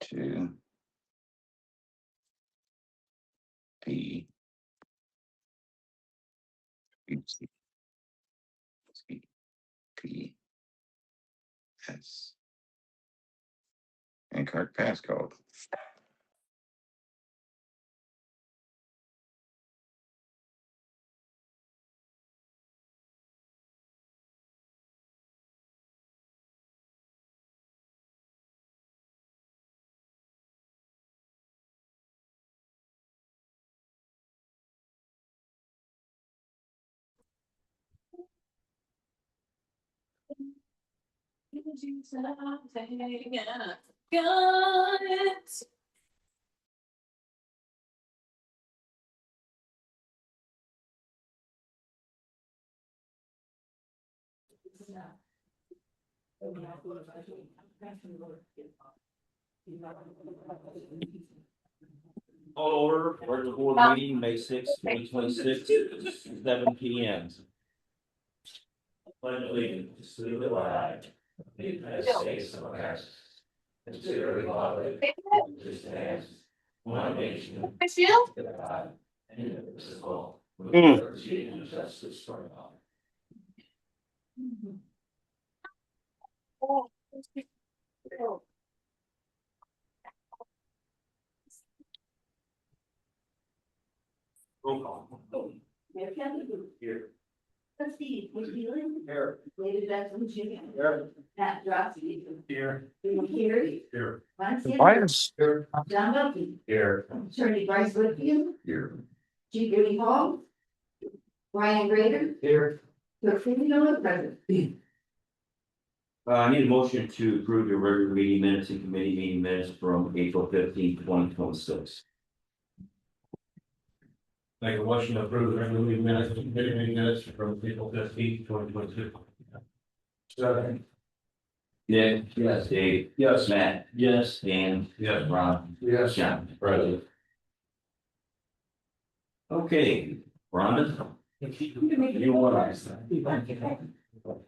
To P C P S and correct passcode. All order, regular board meeting, May 6th, 2026, 7 p.m. Pledge allegiance to the flag of the United States of America, and to the republic which stands one nation, under God, indivisible, with liberty and justice for all. Roll call. Mayor Kelly. Here. Trustee McFeely. Here. David Benson Jr. Here. Matt Drosky. Here. William Carey. Here. Ron Sanford. Bias. Here. John Buckley. Here. Attorney Bryce Whitfield. Here. G. Goody Hall. Brian Grader. Here. Clerk Freeman, present. I need a motion to approve your regular meeting minutes and committee meeting minutes from April 15th, 2026. Make a motion to approve the regular meeting minutes, committee meeting minutes from April 15th, 2022. Second. Nick. Yes. Dave. Yes. Matt. Yes. Dan. Yes. Ron. Yes. John. Present. Okay, Rhonda. You want to?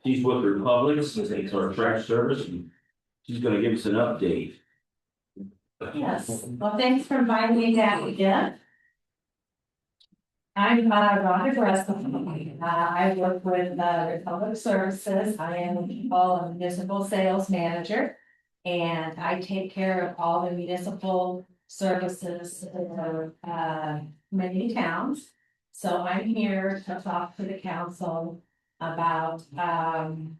She's with Republic, it's our trash service, and she's gonna give us an update. Yes, well, thanks for inviting me down again. I'm Rhonda Gressel. I work with Republic Services. I am what you call a municipal sales manager. And I take care of all the municipal services in many towns. So I'm here to talk to the council about some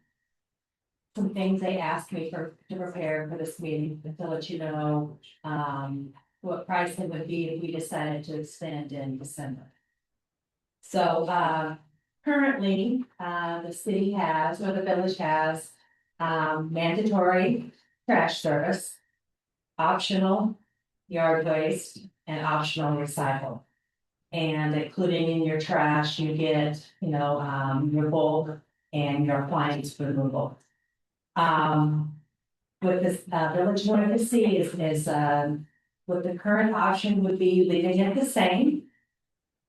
things they asked me to prepare for this meeting, to let you know what price it would be if we decided to extend in December. So currently, the city has, or the village has, mandatory trash service, optional yard waste, and optional recycle. And including in your trash, you get, your bulk and your appliance removal. With this village wanted to see is what the current option would be, leaving it the same.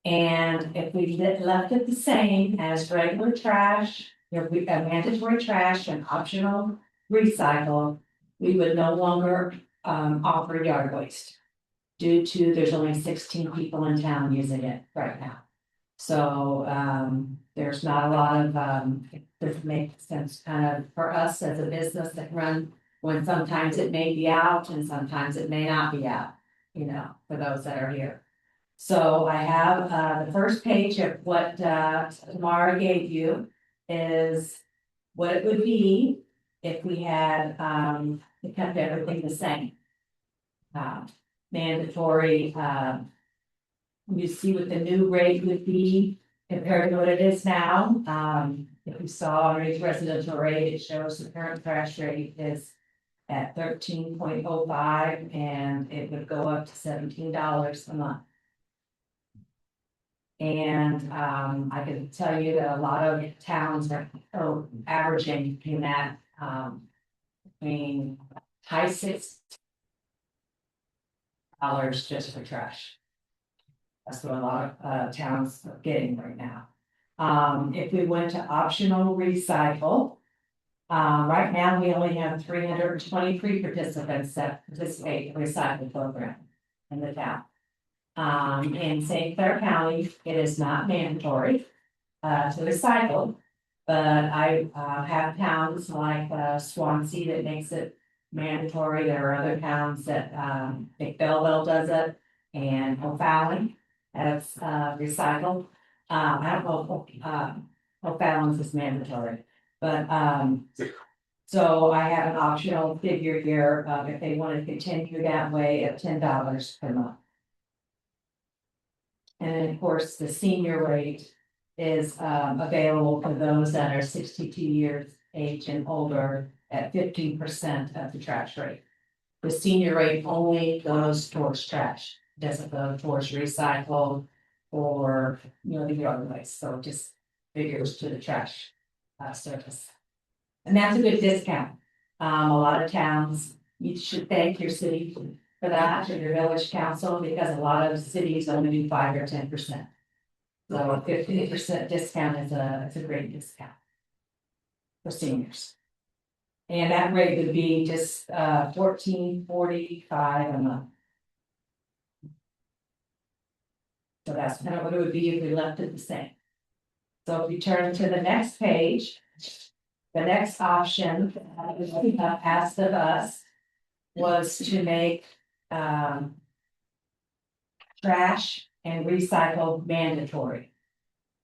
And if we left it the same as regular trash, mandatory trash and optional recycle, we would no longer offer yard waste. Due to there's only 16 people in town using it right now. So there's not a lot of this makes sense kind of for us as a business that run when sometimes it may be out and sometimes it may not be out, for those that are here. So I have the first page of what Tamara gave you is what it would be if we had kept everything the same. Mandatory, you see what the new rate would be compared to what it is now. If you saw on the residential rate, it shows the current trash rate is at 13.05 and it would go up to $17 a month. And I can tell you that a lot of towns are averaging in that between high $6 just for trash. That's what a lot of towns are getting right now. If we went to optional recycle. Right now, we only have 323 participants that participate in the recycle program in the town. In St. Clair County, it is not mandatory to recycle. But I have towns like Swansea that makes it mandatory. There are other towns that like Belleville does it, and O'Fallon has recycled. I don't know if O'Fallon's is mandatory, but so I have an optional figure here if they want to continue that way at $10 per month. And then, of course, the senior rate is available for those that are 62 years age and older at 15% of the trash rate. The senior rate only goes towards trash, doesn't go towards recycle or, the other waste, so it just figures to the trash service. And that's a good discount. A lot of towns, you should thank your city for that, or your village council, because a lot of cities only do 5 or 10%. So a 15% discount is a great discount for seniors. And that rate would be just $14.45 a month. So that's kind of what it would be if we left it the same. So if you turn to the next page, the next option that was asked of us was to make trash and recycle mandatory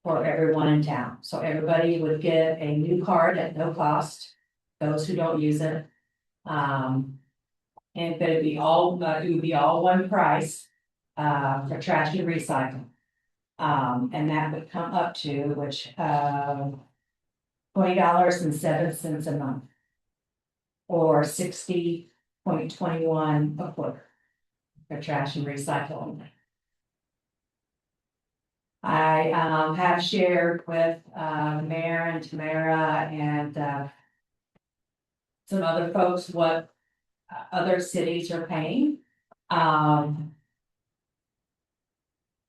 for everyone in town. So everybody would get a new card at no cost, those who don't use it. And but it would be all one price for trash and recycle. And that would come up to which $20.07 a month, or $60.21 a quarter for trash and recycle only. I have shared with Mayor and Tamara and some other folks what other cities are paying.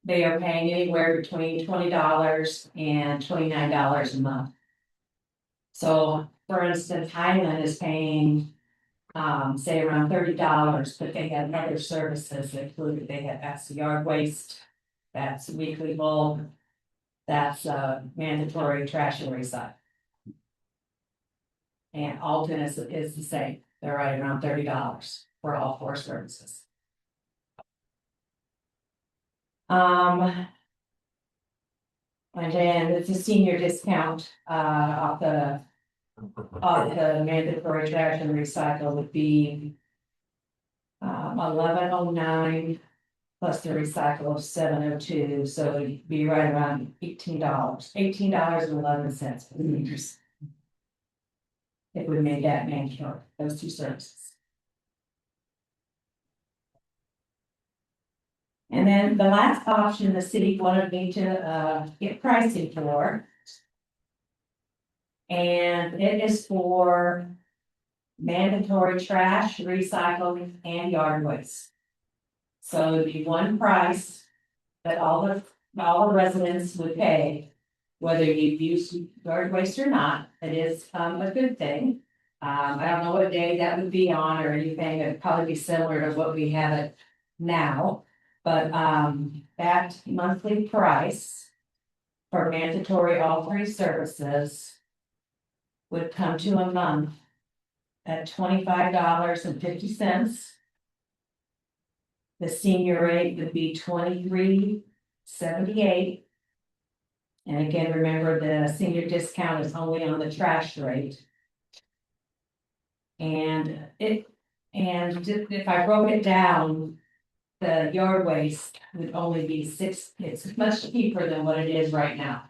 They are paying anywhere between $20 and $29 a month. So, for instance, Highland is paying, say around $30, but they have other services included. They have that's yard waste, that's weekly bulk, that's mandatory trash and recycle. And Alton is the same. They're right around $30 for all 4 services. And then it's a senior discount off the mandatory trash and recycle would be $11.09 plus the recycle of $7.02, so it'd be right around $18.11 for the meters. If we made that mandatory, those 2 services. And then the last option the city wanted me to get pricing for. And it is for mandatory trash, recycling, and yard waste. So it'd be one price that all the residents would pay, whether you use yard waste or not. It is a good thing. I don't know what day that would be on or anything. It'd probably be similar to what we have it now. But that monthly price for mandatory all 3 services would come to a month at $25.50. The senior rate would be $23.78. And again, remember the senior discount is only on the trash rate. And if I broke it down, the yard waste would only be it's much cheaper than what it is right now.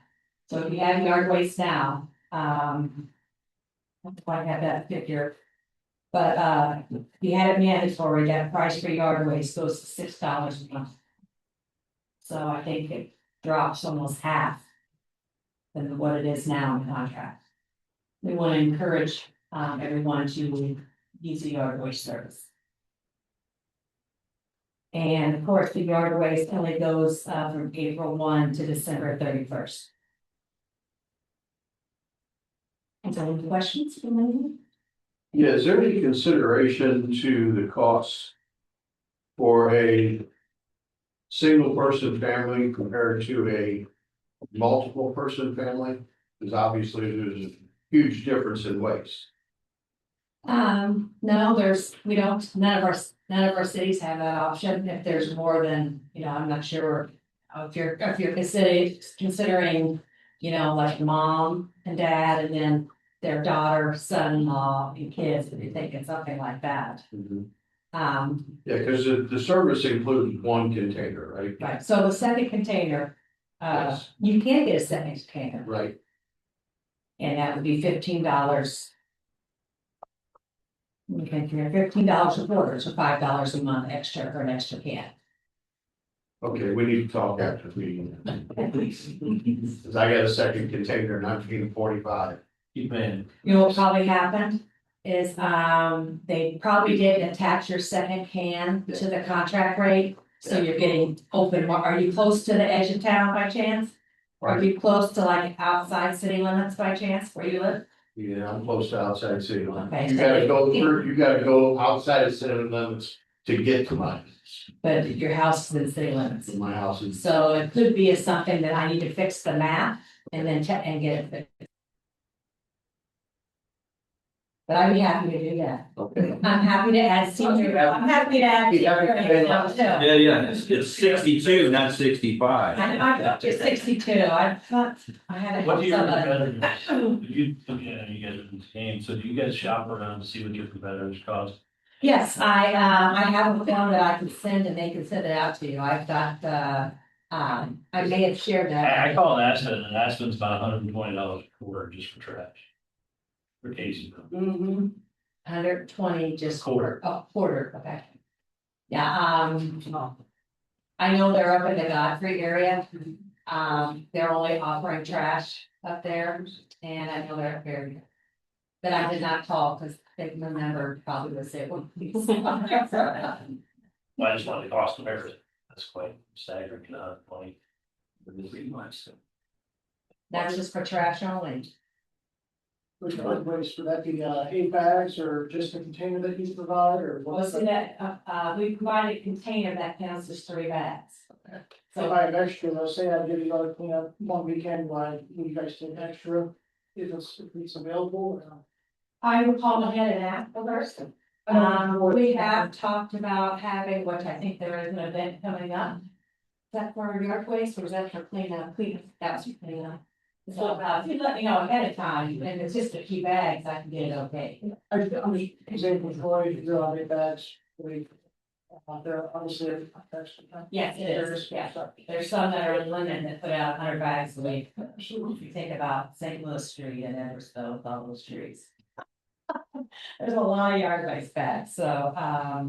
So if you have yard waste now, I have that figure. But if you had it mandatory, that price for yard waste goes to $6 a month. So I think drops almost half than what it is now in the contract. We want to encourage everyone to use the yard waste service. And of course, the yard waste only goes from April 1 to December 31st. Any questions from anyone? Yeah, is there any consideration to the costs for a single person family compared to a multiple person family? Because obviously there's a huge difference in waste. No, we don't, none of our cities have that option. If there's more than, I'm not sure. If you're considering, like mom and dad and then their daughter, son-in-law and kids, if you're thinking something like that. Yeah, because the service includes one container, right? Right, so the second container, Yes. you can get a second container, Right, and that would be $15. Okay, $15 a quarter, so $5 a month extra for an extra can. okay, we need to talk after the meeting. Because I got a second container and I'm paying 45. Keep in. You know what probably happened is, they probably didn't attach your second can to the contract rate. So you're getting open, are you close to the edge of town by chance? Are you close to like outside city limits by chance where you live? Yeah, I'm close to outside city limits. Okay. You gotta go outside of city limits to get to But your house is in city limits. my house. Is So it could be something that I need to fix the math and then check and get it fixed. But I'd be happy to do that. okay. I'm happy to add senior, I'm happy to add. senior now too. Yeah, it's 62, not 65. I'm up to 62, I thought, I had. What do your competitors, do you guys are in the game, so do you guys shop around to see what your competitors cost? Yes, I have a form that I can send and they can send it out to you, I've got, I may have shared that. I call Aspen, and Aspen's about $120 a quarter just for trash. For Casey. 120 just Quarter. quarter, okay. Yeah, I know they're up in the Godfrey area. They're only offering trash up there, and I know they're very. But I did not call because they remember probably was it. Well, I just wanted the cost of everything, that's quite staggering, 20. For the 3 months. That's just for trash only. Which one waste, would that be 8 bags or just a container that you provide or Well, what's see the? that, we provide a container that counts as 3 bags. If So I have extra, let's say I give you guys clean up one weekend, why would you guys take extra? If it's available or? I will call ahead and ask the person. We have talked about having, which I think there is an event coming up. Is that for yard waste or is that for cleanup? That's for cleanup. So, if you let me know ahead of time, and it's just a few bags, I can get it okay. I'm just example for you, you're on 8 bags, we. There obviously. Yes, it is, yeah. There's some that are limited that put out 100 bags a week. If you think about St. Louis Street and Eversville, with all those streets. There's a lot of yard waste bags, so, I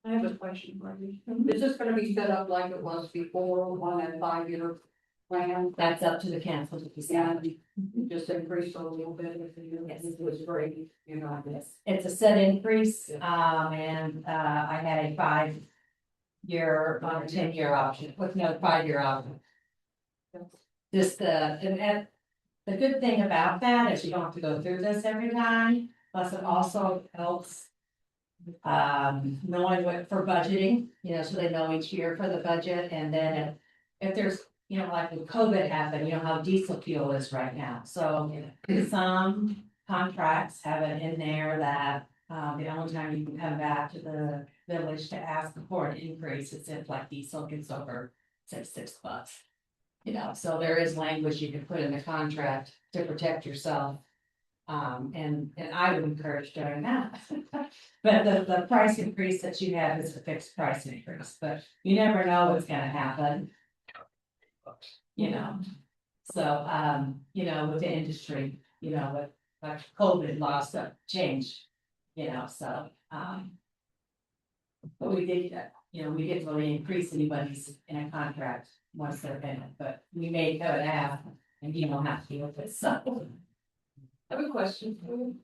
have a question for you. Is this gonna be set up like it was before, 1 and 5 year plan? that's up to the council to decide. And just increase a little bit if you, Yes. it was great, Yes, it's a set increase, and, I had a 5-year, on a 10-year option, with no 5-year option. Just the good thing about that is you don't have to go through this every time, plus it also helps. Knowing what for budgeting, so they know each year for the budget, and then if there's, like when COVID happened, how diesel fuel is right now, so. Some contracts have it in there that, the only time you can come back to the village to ask for an increase is if like diesel gets over, say, $6. So there is language you can put in the contract to protect yourself. And I would encourage doing that. But the price increase that you have is a fixed price increase, but you never know what's gonna happen. So, with the industry, with like COVID loss of change, so. But we did, you know, we didn't really increase anybody's in a contract once they're in it, but we may cut it half and you don't have to deal with it, so. I have a question for you.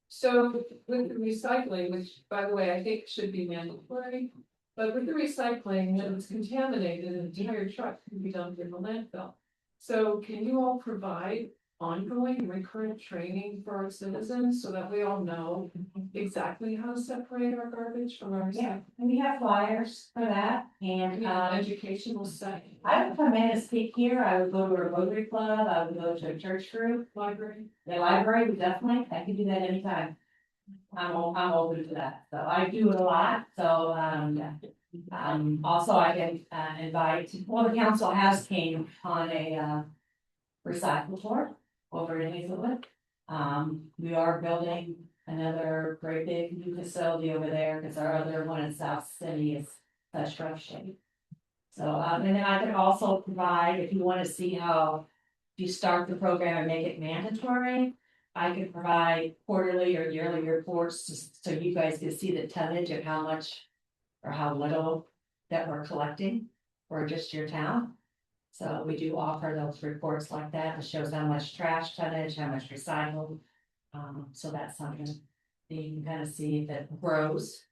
So with the recycling, which by the way, I think should be mandatory. But with the recycling, when it's contaminated, an entire truck can be dumped in the landfill. So can you all provide ongoing recurrent training for our citizens so that we all know exactly how to separate our garbage from our Yeah, recycling? and we have flyers for that, and, Educational setting, I would come in and speak here, I would go to a Rotary Club, I would go to a church group, library. the library, we definitely, I can do that anytime. I'm open to that, so I do it a lot, so, also I can, invite, well, the council has came on a, recycle tour over in Hazelwood. We are building another great big new facility over there, because our other one in South City is such rough shape. So, and then I can also provide, if you want to see how you start the program and make it mandatory, I can provide quarterly or yearly reports, so you guys can see the tonnage of how much or how little that we're collecting for just your town. So we do offer those reports like that. It shows how much trash tonnage, how much recycled. So that's something that you can kind of see if it grows.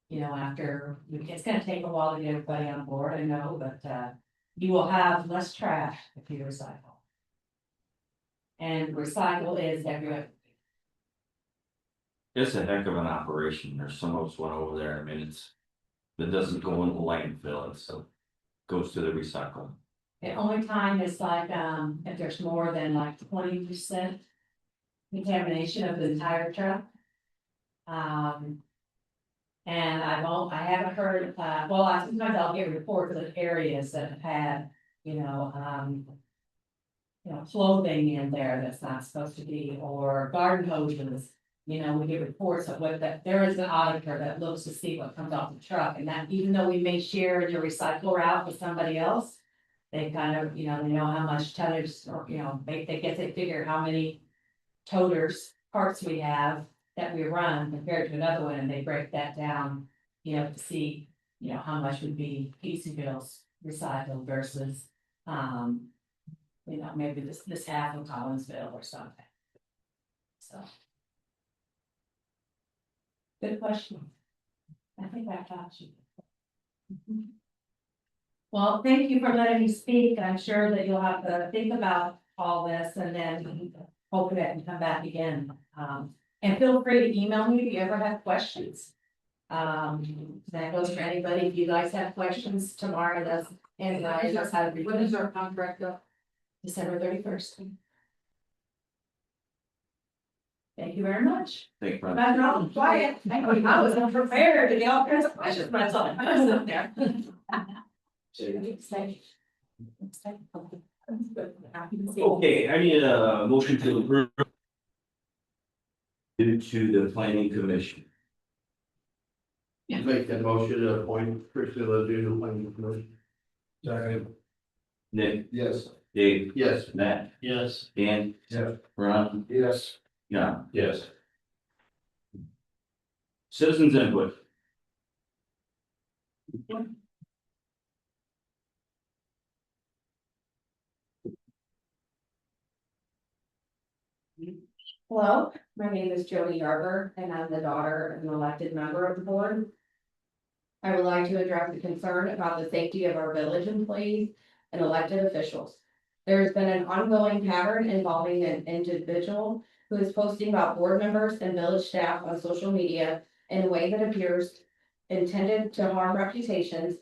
You know, after, it's gonna take a while to get everybody on board, I know, but you will have less trash if you recycle. And recycle is everywhere. It's a heck of an operation. There's some of us went over there. I mean, it doesn't go in the landfill, so goes to the recycle. The only time is like, if there's more than like 20% contamination of the entire truck. And I haven't heard, well, sometimes I'll get reports of areas that have had, clothing in there that's not supposed to be, or garden hoses. You know, we get reports of what that, there is an auditor that looks to see what comes off the truck, and that even though we may share the recycle route with somebody else. They kind of, they know how much tonnage, or, they figure how many toters, parts we have that we run compared to another one, and they break that down, to see, how much would be Peacevilles recycled versus, maybe this half of Collinsville or something. So. Good question. I think I got you. Well, thank you for letting me speak. I'm sure that you'll have to think about all this and then open it and come back again. And feel free to email me if you ever have questions. That goes for anybody. If you guys have questions tomorrow, that's how to. When is our contract up? December 31st. Thank you very much. Thank you. That's all quiet. I was unprepared to get all kinds of questions, but I thought I was up there. Okay, I need a motion to approve. Due to the planning commission. Make that motion to appoint Priscilla to the planning commission. Second. Nick, Yes. Dave, Yes. Matt, Yes. Dan, Yes. Ron, Yes. yeah. Yes. Citizens input. Hello, my name is Jody Yarber, and I'm the daughter of an elected member of the board. I would like to address the concern about the safety of our village employees and elected officials. There has been an ongoing pattern involving an individual who is posting about board members and village staff on social media in a way that appears intended to harm reputations.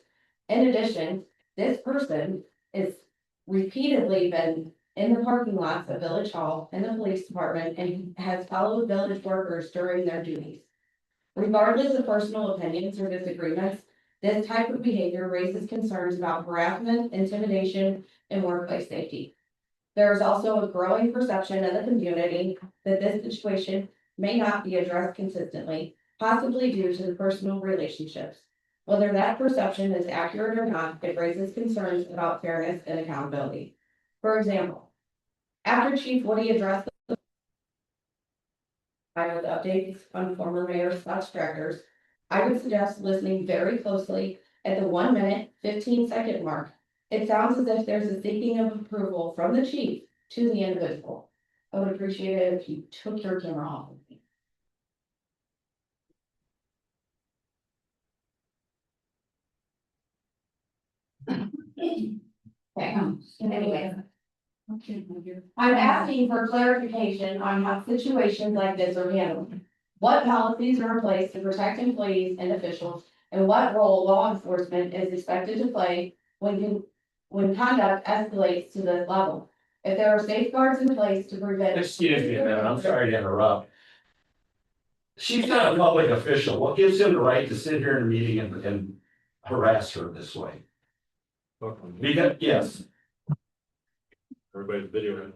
In addition, this person is repeatedly been in the parking lots of Village Hall and the police department and has followed village workers during their duties. Regardless of personal opinions or disagreements, this type of behavior raises concerns about harassment, intimidation, and workplace safety. There is also a growing perception in the community that this situation may not be addressed consistently, possibly due to the personal relationships. Whether that perception is accurate or not, it raises concerns about fairness and accountability. For example, after Chief Woody addressed with updates on former Mayor Scott's tractors, I would suggest listening very closely At the 1 minute, 15 second mark, it sounds as if there's a seeking of approval from the chief to the individual. I would appreciate it if you took your camera off of me. Okay, anyway. I'm asking for clarification on how situations like this are handled. What policies are in place to protect employees and officials, and what role law enforcement is expected to play when conduct escalates to this level? If there are safeguards in place to prevent. Excuse me a minute, I'm sorry to interrupt. She's not a public official. What gives him the right to sit here in a meeting and harass her this way? Because, yes, Everybody's video.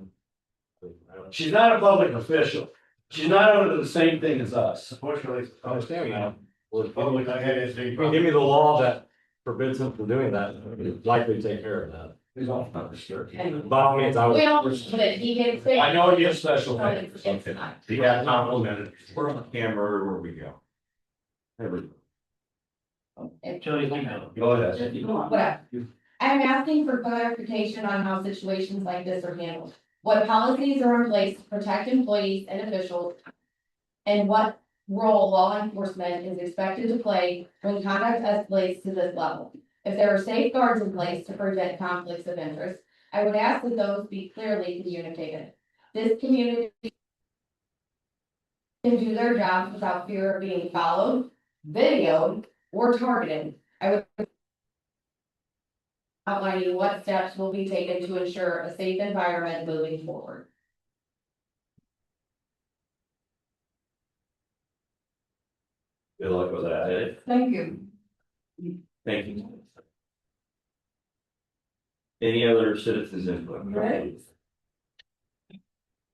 she's not a public official. She's not under the same thing as us. Unfortunately, I understand that. well, the public, I had anything. Give me the law that forbids him from doing that, it'd likely take care of that. He's off by the shirt. By all means, I We don't, would. but he gets. I know he gets special No, things. it's not. He got complimented. We're on camera, where we go. Go ahead. Whatever. I'm asking for clarification on how situations like this are handled. What policies are in place to protect employees and officials? And what role law enforcement is expected to play when conduct escalates to this level? If there are safeguards in place to prevent conflicts of interest, I would ask that those be clearly communicated. This community can do their jobs without fear of being followed, videoed, or targeted. I would outlining what steps will be taken to ensure a safe environment moving forward. Good luck with that, Ed. Thank you. Thank you. Any other citizens input? Right.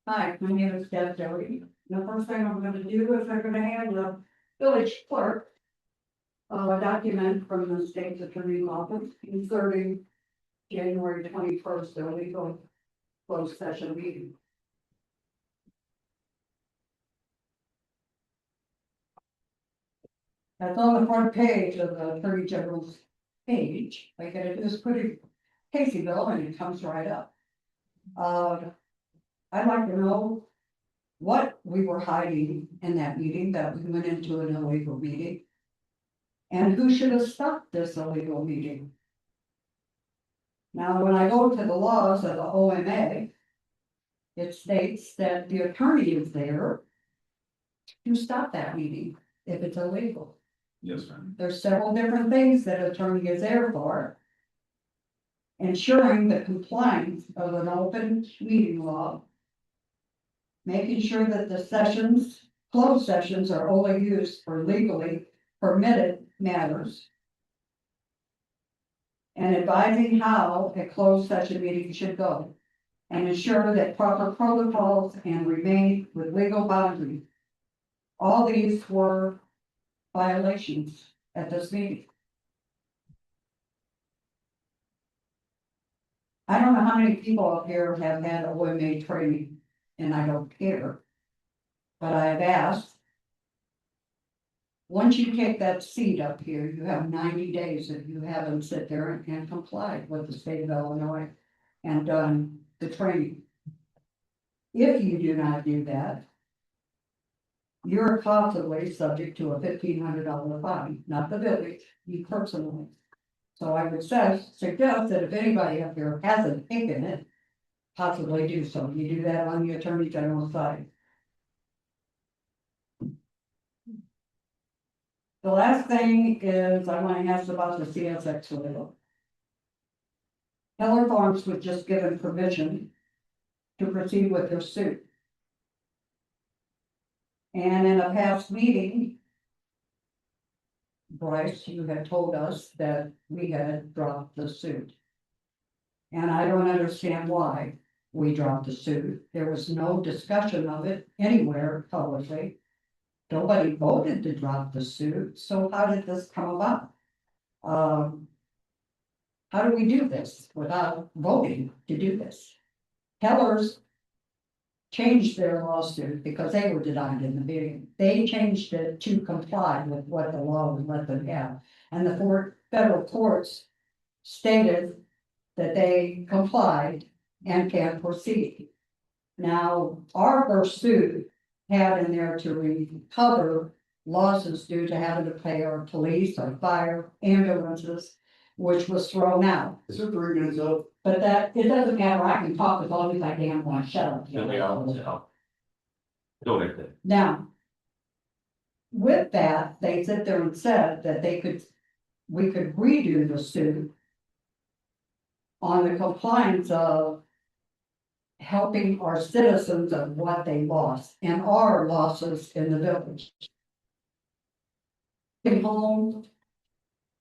Hi, my name is Deb Doty. The first thing I'm gonna do is I'm gonna hand the village clerk a document from the state's attorney's office inserting January 21st, illegal closed session meeting. That's on the front page of the Attorney General's page. Like, it is pretty Caseyville, and it comes right up. I'd like to know what we were hiding in that meeting, that we went into an illegal meeting. And who should have stopped this illegal meeting? Now, when I go to the laws of the OMA, it states that the attorney is there to stop that meeting if it's illegal. Yes, ma'am. There's several different things that attorney is there for. Ensuring the compliance of an open meeting law. Making sure that the sessions, closed sessions are only used for legally permitted matters. And advising how a closed session meeting should go. And ensure that proper protocols and remain with legal boundaries. All these were violations at this meeting. I don't know how many people up here have had OMA training, and I don't care. But I have asked. Once you take that seat up here, you have 90 days if you haven't sit there and complied with the state of Illinois and done the training. If you do not do that, you're possibly subject to a $1,500 fine, not the village, you personally. So I would suggest that if anybody up here hasn't taken it, possibly do so. You do that on the Attorney General's side. The last thing is I want to ask about the CSX label. Keller Farms was just given permission to proceed with their suit. And in a past meeting, Bryce, you had told us that we had dropped the suit. And I don't understand why we dropped the suit. There was no discussion of it anywhere publicly. Nobody voted to drop the suit, so how did this come about? How do we do this without voting to do this? Keller's changed their lawsuit because they were denied in the meeting. They changed it to comply with what the law would let them have. And the federal courts stated that they complied and can proceed. Now, our first suit had in there to recover losses due to having to pay our police, our fire, ambulances, which was thrown out. Is there 3 minutes up? But that, it doesn't matter, I can talk as long as I damn want to shut up. Go ahead. Now. With that, they sit there and said that we could redo the suit. On the compliance of. Helping our citizens of what they lost and our losses in the village. Homes,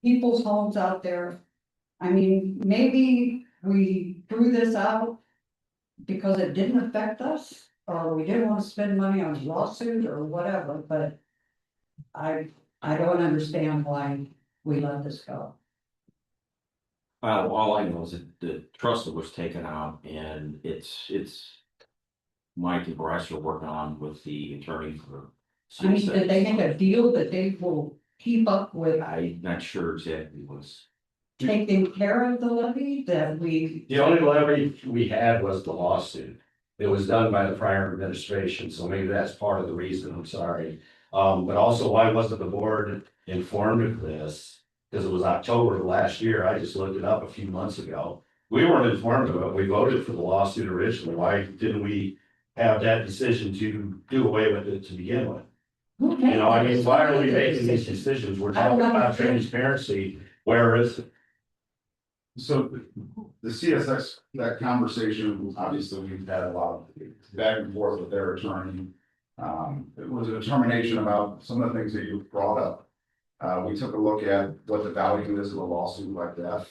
people's homes out there. I mean, maybe we threw this out because it didn't affect us, or we didn't want to spend money on a lawsuit or whatever, but I don't understand why we let this go. All I know is that the trust was taken out and it's. Mike and Bryce are working on with the attorney for. I mean, did they make a deal that they will keep up with I'm not sure exactly what's. taking care of the levy that we? The only levy we had was the lawsuit. It was done by the prior administration, so maybe that's part of the reason, I'm sorry. But also, why wasn't the board informed of this? Because it was October of last year, I just looked it up a few months ago. We weren't informed of it, we voted for the lawsuit originally, why didn't we have that decision to do away with it to begin with? You know, I mean, why are we making these decisions? We're talking about transparency, where is it? So the CSX, that conversation, obviously, we've had a lot of back and forth with their attorney. It was a determination about some of the things that you brought up. We took a look at what the value is of a lawsuit like that,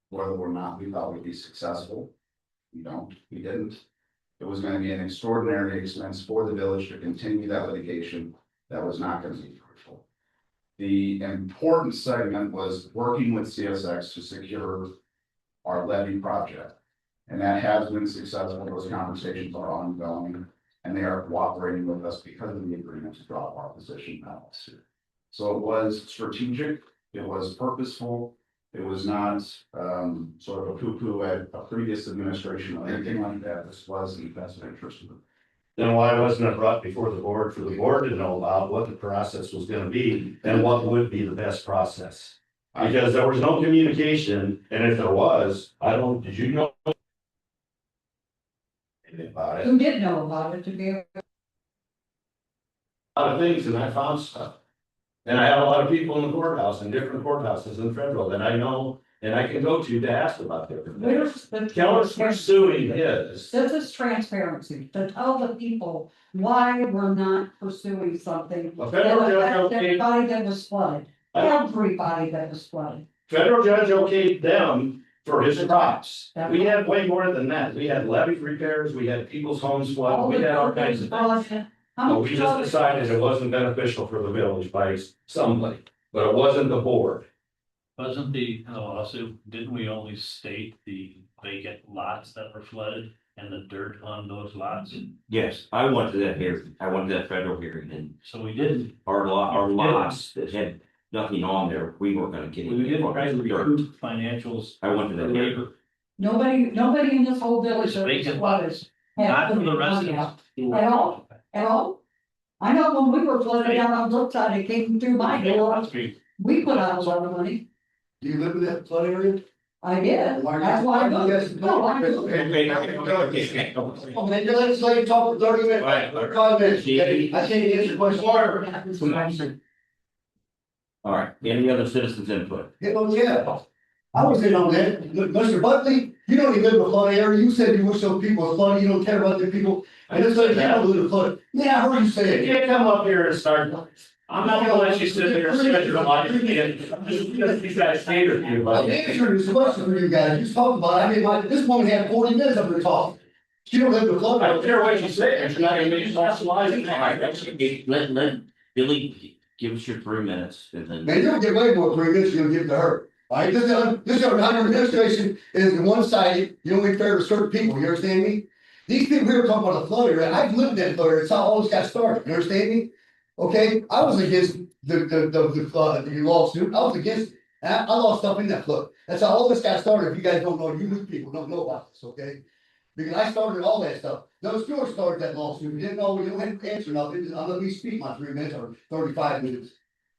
whether or not we thought we'd be successful. We didn't. It was gonna be an extraordinary expense for the village to continue that litigation. That was not gonna be fruitful. The important segment was working with CSX to secure our levy project. And that has been successful. Those conversations are ongoing and they are cooperating with us because of the agreement to drop our position now. So it was strategic, it was purposeful, it was not sort of a poo-poo at a previous administration or anything like that. This was in the best interest of them. Then why wasn't it brought before the board for the board to know about what the process was gonna be and what would be the best process? Because there was no communication, and if there was, did you know? Anything about it? Who did know about it to be? A lot of things, and I found stuff. And I have a lot of people in the courthouse, in different courthouses in federal that I know and I can go to ask about different things. Where's the? Keller's pursuing his. This is transparency, to tell the people why we're not pursuing something. A federal that judge affects okayed- everybody that was flooded, everybody that was flooded. Federal judge okayed them for his crops. We had way more than that. We had levee repairs, we had people's homes flooded, we had all kinds of things. But we just decided it wasn't beneficial for the village by somebody, but it wasn't the board. Wasn't the lawsuit, didn't we only state the vacant lots that were flooded and the dirt on those lots? Yes, I went to that hearing, I went to that federal hearing and So we didn't, our lots that had nothing on there, we weren't gonna get. we didn't try to recoup financials. I went to that hearing. Nobody in this whole village that was Vacant flooded. Not had from the money residents. out. At all, at all. I know when we were flooded down on Brookside, it came through my door, we put out a lot of money. Do you live in that flood area? I did, Why- that's why I why- moved. No, I moved. Oh, man, let's let you talk for 30 minutes, Right. or 5 minutes, okay? I can't answer your question. All right, any other citizens input? Yeah, I was in on that, Mr. Buckley, you don't even live in a flood area, you said you wish those people were flooded, you don't care about the people. And it's like, you don't live in a flood, yeah, I heard you say You it. can't come up here and start. I'm not gonna let you sit there and spend your life again. These guys cater to you, I'm buddy. answering this question for you guys, you talked about it, I mean, like, this woman had 40 minutes of her talk. She don't live in a flood. I don't care what you say, you're not gonna make socializing. All right, let Billy give us your 3 minutes and then. Man, you'll get way more 3 minutes than you'll give to her. Alright, this administration is one-sided, you only fair to certain people, you understand me? These people here are talking about the flood area, I've lived in that flood area, it's how all this got started, you understand me? Okay, I was against the lawsuit, I was against it, And I lost stuff in that flood. That's how all this got started. If you guys don't know, you new people don't know about this, okay? Because I started all that stuff. Those George started that lawsuit. We didn't know, we don't have to answer nothing. I'm letting me speak my 3 minutes or 35 minutes.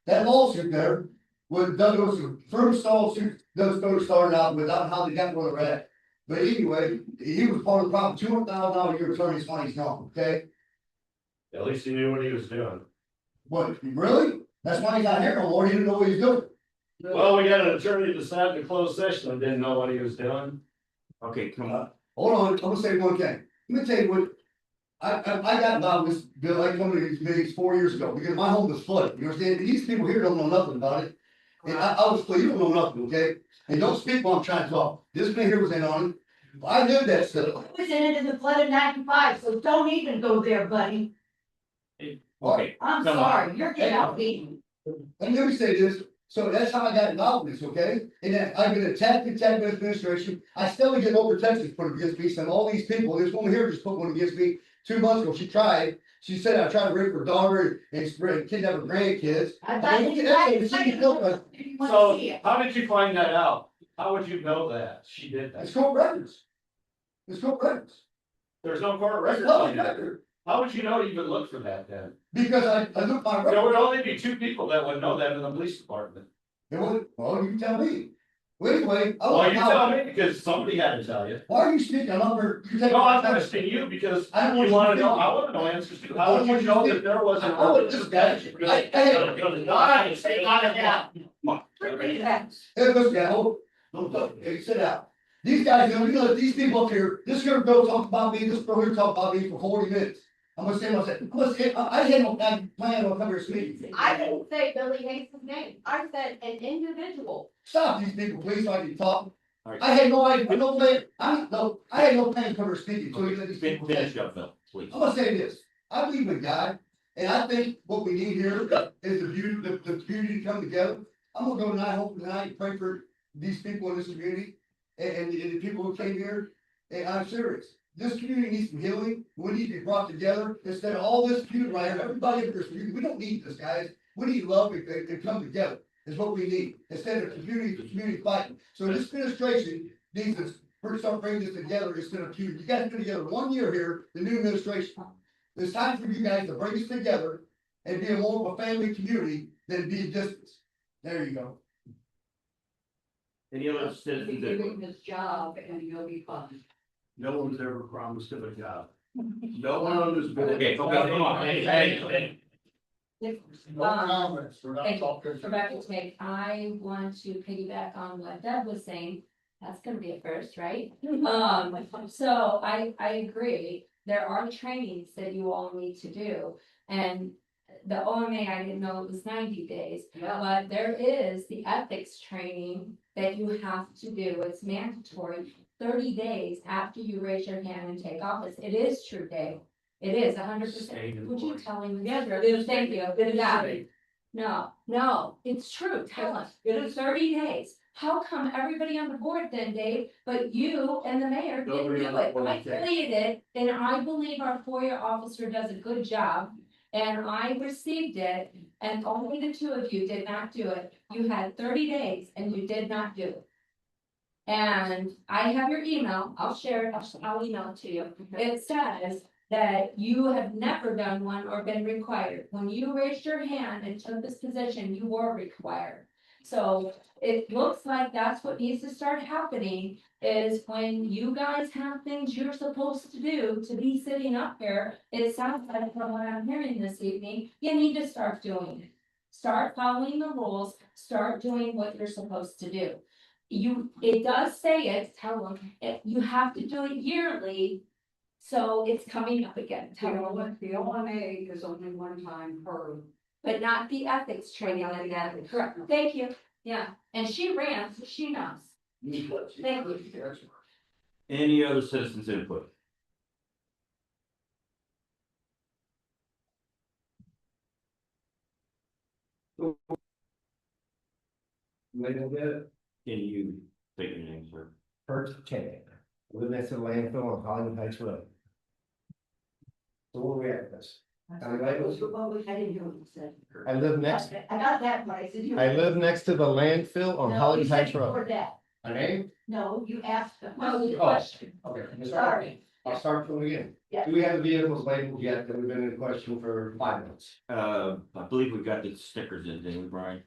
That lawsuit there, with those first lawsuit, those started out without how they got where they're at. But anyway, he was part of the problem. $200,000 a year attorney's money's gone, okay? At least he knew what he was doing. What, really? That's why he's not here no more. He didn't know what he was doing. Well, we got an attorney that sat in a closed session and didn't know what he was doing. Okay, come on. Hold on, I'm gonna say one thing. Let me tell you what. I got involved with this bill, I come to these meetings 4 years ago, because my home was flooded, you understand? These people here don't know nothing about it. And I was, you don't know nothing, okay? And don't speak while I'm trying to talk. This man here was in on it. I knew that stuff. I was in it in the flood of 95, so don't even go there, buddy. Okay, I'm come on. sorry, you're getting outbeaten. Let me say this, so that's how I got involved in this, okay? And then I've been attacked by the administration, I still get no protection put against me, and all these people, this woman here just put one against me 2 months ago, she tried. She said I tried to rape her daughter and kidnap her grandkids. I I thought mean, you look at that, guys- she can look like- So how did you find that out? How would you know that she did It's that? court records. It's court records. There's no court It's record public on that. record. How would you know to even look for that then? Because I looked my There record. would only be 2 people that would know that in the police department. It was, well, you can tell me. Well, anyway. I Well, want you to tell know- me because somebody had to tell you. Why are you speaking? I'm not for, you take. No, I'm asking you because I don't want you you to wanna know, think- I wanna know answers to, how would you know that there wasn't? I would just- Hey, listen, yeah, hold, don't talk, hey, sit down. These guys, you know, these people up here, this here girl talked about me, this girl here talked about me for 40 minutes. I'm gonna say myself, I had no plan on coming to speak. I didn't say Billy Hayes' name, I said an individual. Stop these people, please, so I can talk. All right. I had no idea, no plan, I had no plan to come here speaking, so you let these people Finish up, Bill, please. I'm gonna say this, I believe in God, and I think what we need here is the beauty, the community to come together. I'm gonna go tonight, hope tonight, and pray for these people in this community, and the people who came here, and I'm serious. This community needs some healing, we need to be brought together, instead of all this feud right here, everybody in this community, we don't need this, guys. We need love and come together, is what we need, instead of community fighting. So this administration needs to first start bringing this together instead of feud. You guys have been together 1 year here, the new administration. It's time for you guys to bring us together and be more of a family community than be a distance. There you go. Any other Be citizens? doing his job and you'll be fine. No one's ever promised him a job. No one on this board. Okay, come on. Hey. Thank you. Rebecca Tate, I want to piggyback on what Deb was saying, that's gonna be a first, right? So I agree, there are trainings that you all need to do, and the OMA, I didn't know it was 90 days. But there is the ethics training that you have to do, it's mandatory, 30 days after you raise your hand and take office, it is true, Dave. It is 100%, would you tell him? Yes, it is. Thank you, It is yeah. true. No, it's true, tell us, It is 30 days, how come everybody on the board then, Dave, but you and the mayor didn't Nobody do on the it? board I did. completed it, and I believe our FOIA officer does a good job. And I received it, and only the 2 of you did not do it, you had 30 days and you did not do it. And I have your email, I'll share it, I'll email it to you, it says that you have never done one or been required. When you raised your hand and took this position, you were required. So it looks like that's what needs to start happening, is when you guys have things you're supposed to do to be sitting up here. It sounds like from what I'm hearing this evening, you need to start doing it. Start following the rules, start doing what you're supposed to do. It does say it, tell them, you have to do it yearly. So it's coming up again, tell them. The OMA is only one time per. But not the ethics training like that, correct, thank you, yeah, and she ran, so she knows. Thank you. Any other citizens input? Label it, Can you take your name, sir? First check, live next to the landfill on Hollywood Heights Road. So where we at with this? Anybody else? I didn't hear what you said. I live next, I got that, but I said. I live next to the landfill on Holly Heights Road. My name? No, you asked the Oh. question. Okay. Sorry. I'll start from the beginning. Yeah. Do we have the vehicles labeled yet? That we've been in question for 5 minutes. I believe we got the stickers in, didn't we, Brian?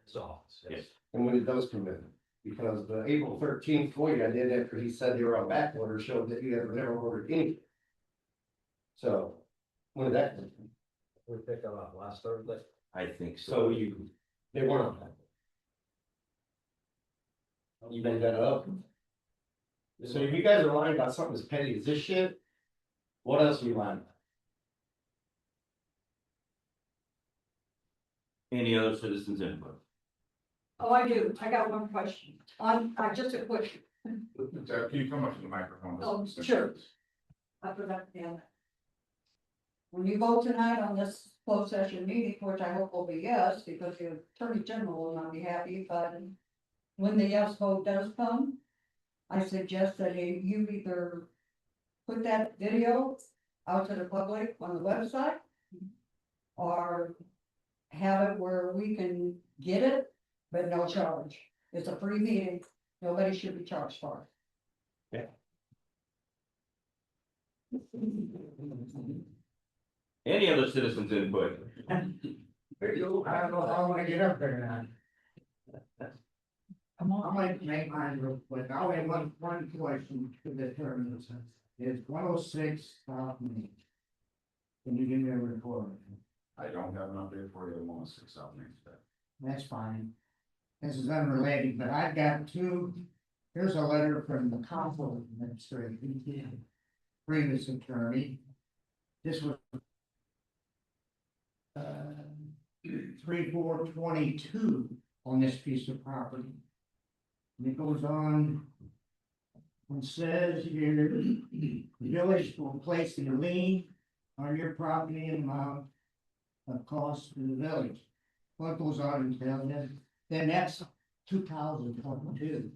So, Yes. And when did those come in? Because the April 13th FOIA I did after he said they were on back order showed that you have never ordered any. So, when did that? come? we picked them up last Thursday. I think so. So they weren't on back. You made that up? So if you guys are lying about something as petty as this shit, what else are you lying about? Any other citizens input? Oh, I do. I got one question. I just a quick, Can you come up to the microphone? Oh, sure. I forgot to add that. When you vote tonight on this closed session meeting, which I hope will be yes, because the Attorney General will not be happy, but when the yes vote does come, I suggest that you either put that video out to the public on the website or have it where we can get it, but no charge. It's a free meeting. Nobody should be charged for it. Any other citizens input? I don't know how I want to get up there now. Come I might make mine real quick. I only have one question to the attorney. It's 106 South Main. Can you give me a report? I don't have an update for you on 106 South Main today. That's fine. This is unrelated, but I've got two, here's a letter from the council administration. Previous attorney. This was. 3/4/22 on this piece of property. And it goes on. It says here, the village will place a lien on your property and amount of cost to the village. What goes on until then that's 2022.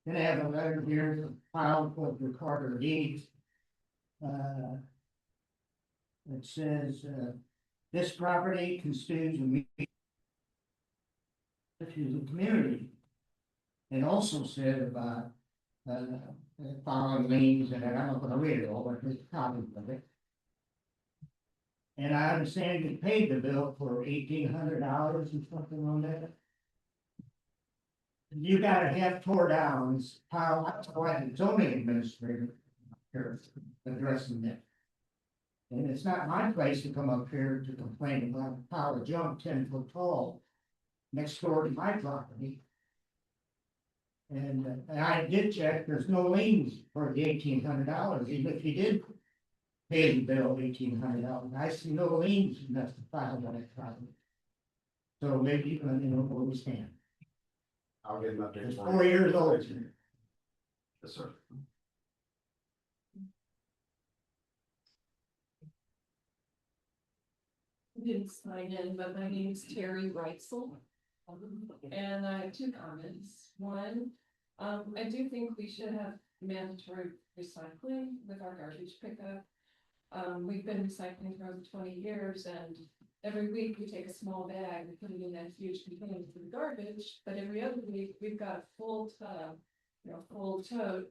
Then I have a letter here filed with the Carter deeds. It says, this property constitutes a meeting to the community. It also said about, following liens, and I'm not gonna read it all, but there's copies of it. And I understand you paid the bill for $1,800 or something on that. You gotta have tore down, how, that's why the zoning administrator here addressing that. And it's not my place to come up here to complain about a pile of junk 10 foot tall next door to my property. And I did check, there's no liens for the $1,800, even if you did pay the bill $1,800. I see no liens in that file on that property. So maybe you can, where we stand. I'll get an update. It's for you. 4 years old. Yes, sir. Didn't sign in, but my name is Terry Reitzel. And I have two comments. One, I do think we should have mandatory recycling with our garbage pickup. We've been recycling for over 20 years and every week we take a small bag and put it in that huge container for the garbage, but every other week we've got a full tub, full tote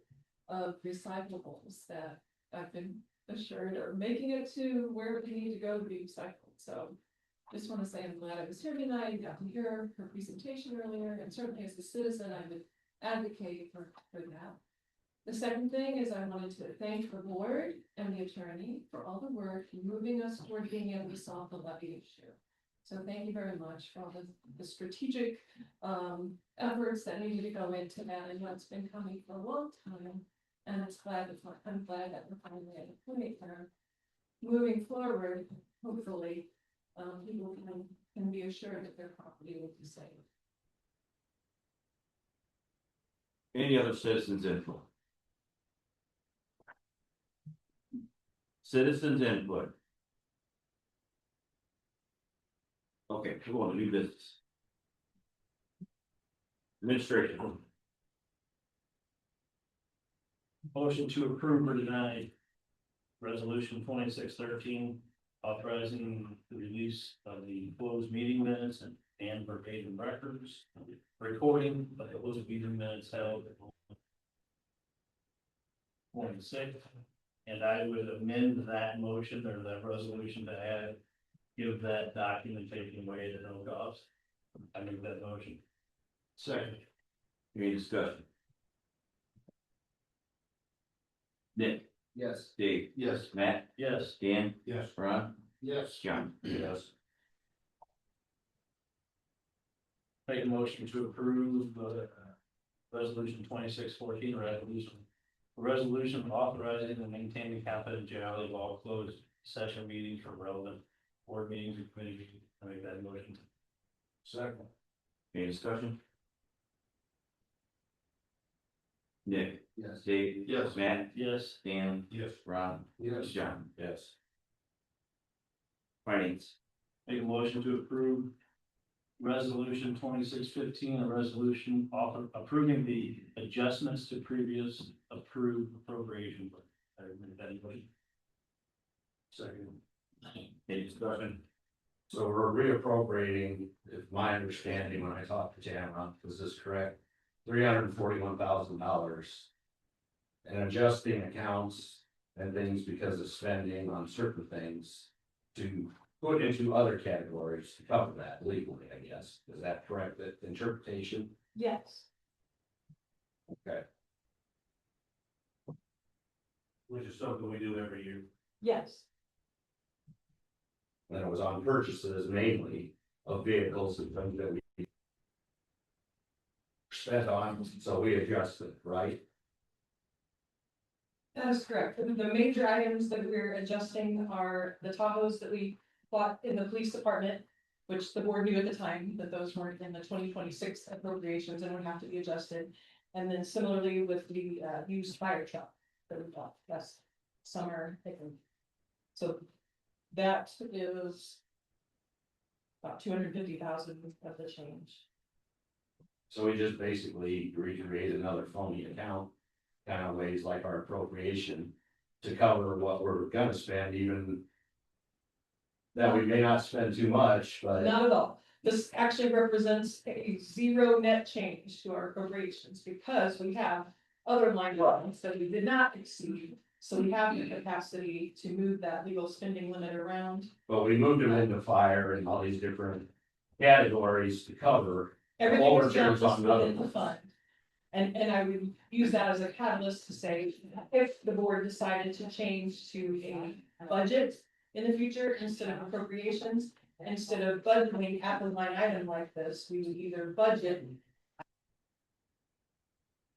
of recyclables that I've been assured are making it to where they need to go to be recycled. So just want to say I'm glad I was here tonight, got to hear her presentation earlier, and certainly as a citizen, I would advocate for that. The second thing is I wanted to thank the board and the attorney for all the work in moving us toward being able to solve the levy issue. So thank you very much for all the strategic efforts that needed to go into that. I know it's been coming for a long time, and I'm glad that we're finally at a point where moving forward, hopefully, people can be assured that their property will be safe. Any other citizens input? Citizens input. Okay, we're on to new business. Administration. Motion to approve or deny resolution 2613 authorizing the release of the closed meeting minutes and verbatim records, recording of the closed meeting minutes held 26th. And I would amend that motion or that resolution to add, give that documentation away to no cost. I make that motion. Second. Any discussion? Nick, Yes. Dave, Yes. Matt, Yes. Dan, Yes. Ron, Yes. John. Yes. Make a motion to approve resolution 2614, resolution authorizing and maintaining confidentiality of all closed session meetings for relevant board meetings and committee meetings. I make that motion. Second. Any discussion? Nick, Yes. Dave. Yes. Matt, Yes. Dan, Yes. Ron, Yes. John. Yes. Finance, Make a motion to approve resolution 2615, a resolution approving the adjustments to previous approved appropriation. I make that motion. Second. any discussion? So we're reappropriating, if my understanding when I talked to Tamara, is this correct? $341,000. And adjusting accounts and things because of spending on certain things to put into other categories to cover that legally, I guess. Is that correct, that interpretation? Yes. Okay. Which is something we do every year. Yes. And it was on purchases mainly of vehicles and things that we spent on, so we adjusted, right? That is correct. The major items that we're adjusting are the Tahoes that we bought in the police department, which the board knew at the time that those weren't in the 2026 appropriations and would have to be adjusted. And then similarly with the used fire truck that we bought last summer, I think. So that is about 250,000 of the change. So we just basically recreate another phony account, kind of ways like our appropriation to cover what we're gonna spend, even that we may not spend too much, but Not at all. This actually represents a zero net change to our appropriations because we have other line items that we did not exceed. So we have the capacity to move that legal spending limit around. we moved them into fire and all these different categories to cover. Everything is done Overtures on within other the ones. fund. And I would use that as a catalyst to say, if the board decided to change to a budget in the future instead of appropriations, instead of budgeting at the line item like this, we would either budget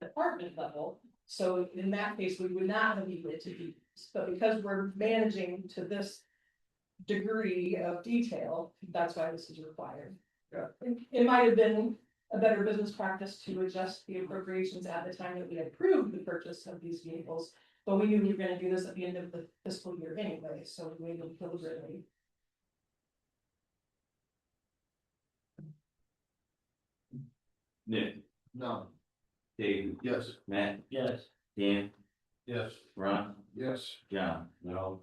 department level. So in that case, we would not have needed to do this, but because we're managing to this degree of detail, that's why this is required. Yeah. It might have been a better business practice to adjust the appropriations at the time that we approved the purchase of these vehicles. But we knew we were gonna do this at the end of the fiscal year anyway, so we waited deliberately. Nick, No. Dave, Yes. Matt, Yes. Dan, Yes. Ron, Yes. John. No.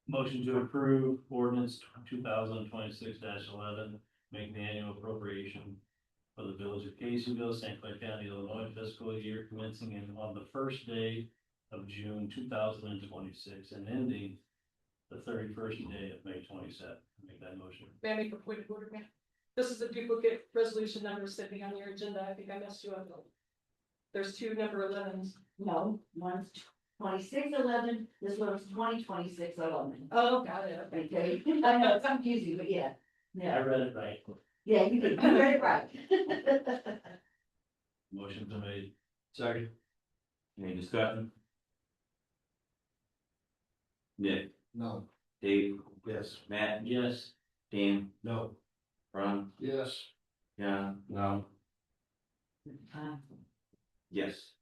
Motion to approve ordinance 2026-11, making the annual appropriation for the village of Caseyville, St. Clair County, Illinois fiscal year commencing on the first day of June 2026 and ending the 31st day of May 27. Make that motion. May I make a point of order, ma'am? This is a duplicate resolution number sitting on your agenda. I think I messed you up. There's two number 11s. No, one's 2611, this one's 202611. Oh, got it. Okay. Okay, I know it's confusing, but yeah, I yeah, read it right. yeah, you did, you read it right. Motion's been made. Second. Any discussion? Nick, No. Dave, Yes. Matt, Yes. Dan, No. Ron, Yes. John. No. Yes.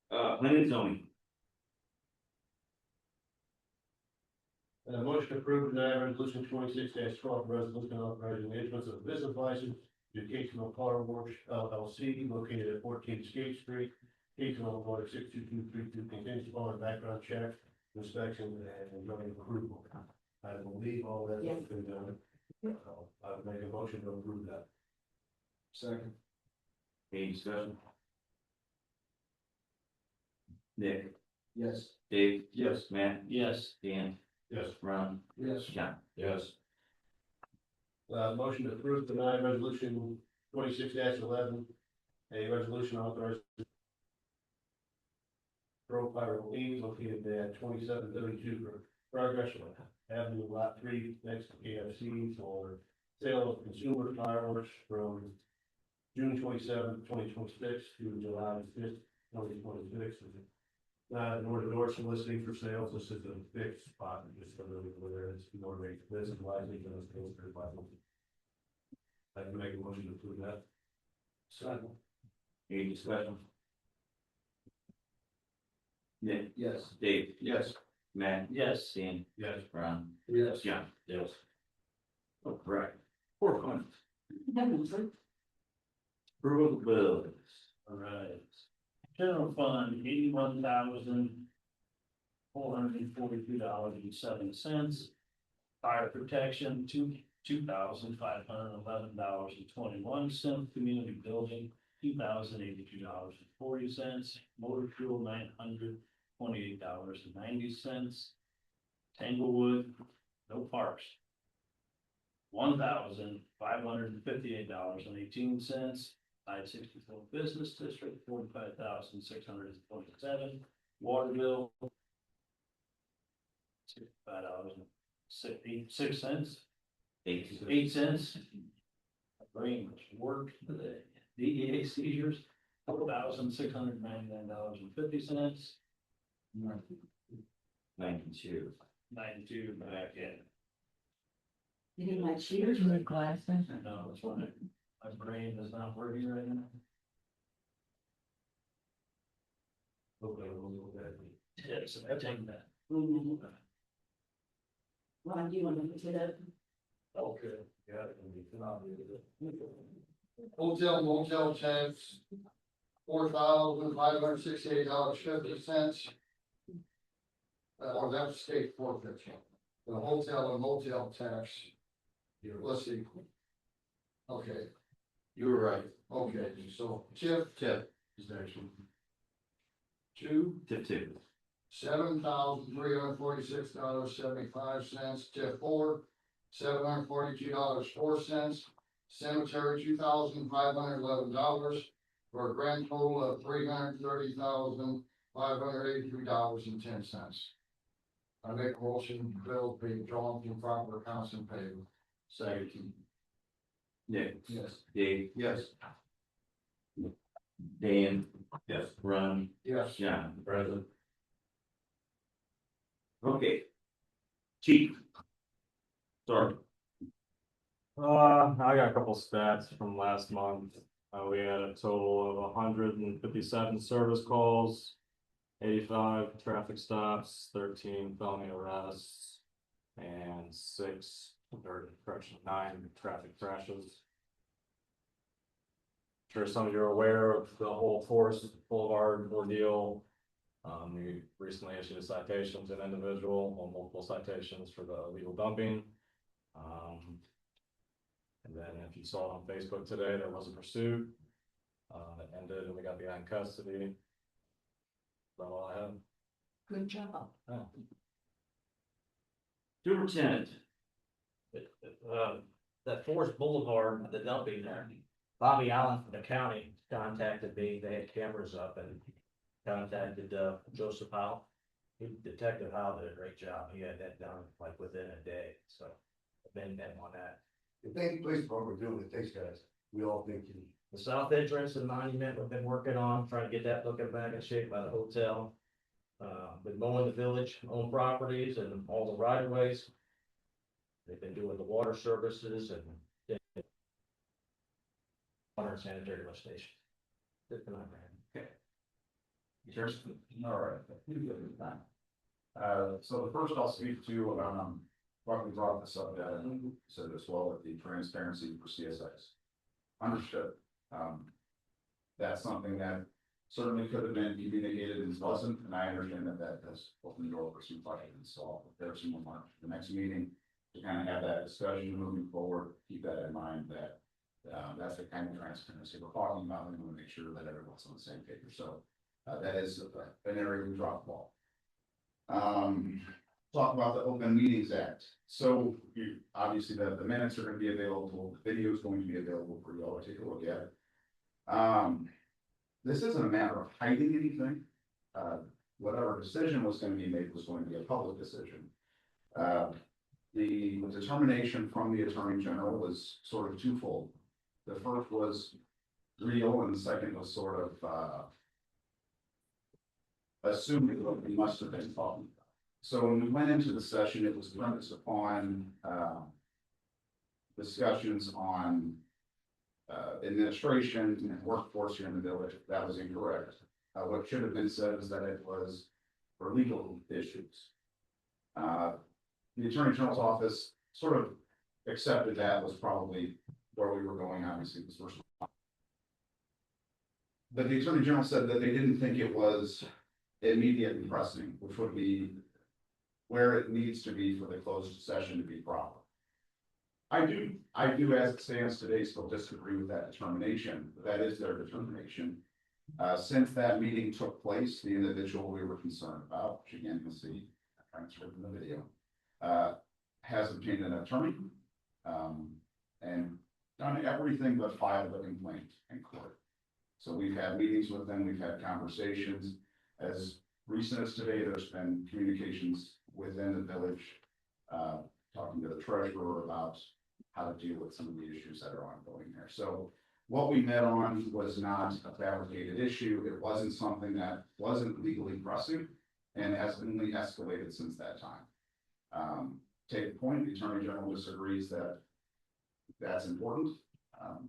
Planning and zoning, Motion to approve and deny resolution 26-12, resolution authorizing the issuance of business license Educational Car Wash LLC located at 14 Skate Street. Educational Water 62232 contingent upon background check, inspection and running approval. I believe all that has been done. I would make a motion to approve that. Second. Any discussion? Nick, Yes. Dave, Yes. Matt, Yes. Dan, Yes. Ron, Yes. John. Yes. Motion to approve deny resolution 26-11, a resolution authorizing profile lien located at 2732 Progress Avenue, Lot 3, next to KFC for sale of consumer fireworks from June 27, 2026 to July 5th, 2026. Door soliciting for sales. This is a fixed spot, just so that whether it's more rate business wisely than it's supposed to. I can make a motion to approve that. Second. Any discussion? Nick, Yes. Dave, Yes. Matt, Yes. Dan, Yes. Ron, Yes. John. Yes. All right, correspondence. Approval of bills. All right. General fund, $81,442.07. Fire protection, $2,511.21. Community building, $2,082.40. Motor fuel, $928.90. Tanglewood, no parks. $1,558.18. I-64 Business District, $45,627. Water bill, $65.06. 8 cents. Brain work, the DEA seizures, $4,699.50. 92. 92 back in. You need my cheaters with glasses? No, that's fine. My brain is not working right now. Okay, we'll look at it. Yes, I take that. Ron, do you want to look it up? Okay, yeah. Hotel motel tax, $4,568.50. Or that's state forfeiture. The hotel and motel tax, let's see. Okay, You were right. okay, so TIF Tip is next one. 2, Tip 2. $7,346.75, TIF 4, $742.04, cemetery, $2,511, for a grand total of $330,583.10. I make a motion, bills be drawn from proper accounts and paid. Second. Nick, Yes. Dave, Yes. Dan, Yes. Ron, Yes. John. Present. Okay. Chief. Sorry. I got a couple stats from last month. We had a total of 157 service calls, 85 traffic stops, 13 felony arrests, and 9 traffic crashes. Sure, some of you are aware of the whole Forest Boulevard ordeal. We recently issued a citation to an individual, or multiple citations for the illegal dumping. And then if you saw it on Facebook today, there was a pursuit. That ended and we got the guy in custody. That's all I have. Good job. Oh. Superintendent. That Forest Boulevard, the dumping there. Bobby Allen from the county contacted me, they had cameras up and contacted Joseph Howe. Detective Howe did a great job, he had that done like within a day, so I've been them on that. Thank you, police department, for doing it, thanks, guys, we all thank you. The south entrance and monument, we've been working on, trying to get that looking back in shape by the hotel. Been mowing the village, own properties and all the right of ways. They've been doing the water services and water and sanitary lift station. Good for that, man. Okay. All right. So the first I'll speak to, Buckley brought this up, said as well, with the transparency for CSX. understood. That's something that certainly could have been communicated and wasn't, and I understand that that does open the door for some questions, so if there's some more, the next meeting. To kind of have that discussion moving forward, keep that in mind that, that's the kind of transparency we're talking about, and we want to make sure that everyone's on the same page, so. That is an area we drop the ball. Talk about the Open Meetings Act. So you, obviously the minutes are going to be available, the video is going to be available for you all to take a look at. This isn't a matter of hiding anything. Whatever decision was going to be made was going to be a public decision. The determination from the Attorney General was sort of twofold. The first was real and the second was sort of assuming what we must have been talking about. So when we went into the session, it was premised upon discussions on administration and workforce here in the village. That was incorrect. What should have been said is that it was for legal issues. The Attorney General's office sort of accepted that was probably where we were going, obviously, this first. But the Attorney General said that they didn't think it was immediate and pressing, which would be where it needs to be for the closed session to be proper. I do, as it stands today, still disagree with that determination, but that is their determination. Since that meeting took place, the individual we were concerned about, which again, you'll see transcript in the video, has obtained an attorney, and done everything but file a complaint in court. So we've had meetings with them, we've had conversations. As recent as today, there's been communications within the village, talking to the treasurer about how to deal with some of the issues that are ongoing there. So what we met on was not a fabricated issue. It wasn't something that wasn't legally pressing and has only escalated since that time. Take the point, the Attorney General disagrees that that's important,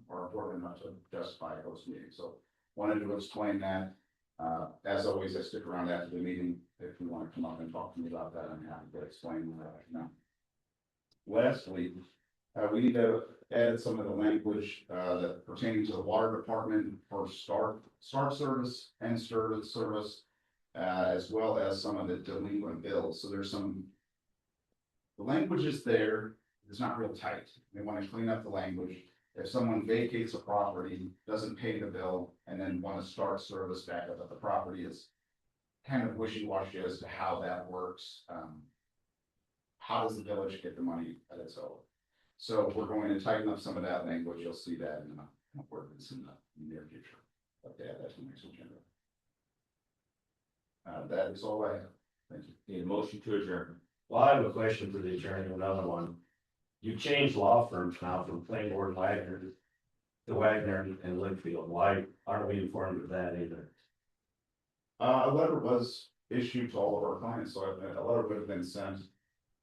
or important enough to justify a host meeting. So wanted to explain that. As always, I stick around after the meeting. If you want to come up and talk to me about that, I'm happy to explain that now. Lastly, we need to add some of the language that pertaining to the water department for start service and service, as well as some of the delinquent bills. So there's some, the language is there, it's not real tight. They want to clean up the language. If someone vacates a property, doesn't pay the bill, and then want to start service back up at the property, is kind of wishy-washy as to how that works. How does the village get the money that it's owed? So we're going to tighten up some of that language. You'll see that in the ordinance in the near future. Okay, that's the next agenda. That is all I have. Thank you. Need a motion to adjourn. Well, I have a question for the attorney, another one. You changed law firms now from Claiborne Wagner to Wagner and Litchfield. Why aren't we informed of that either? A letter was issued to all of our clients, so a letter would have been sent.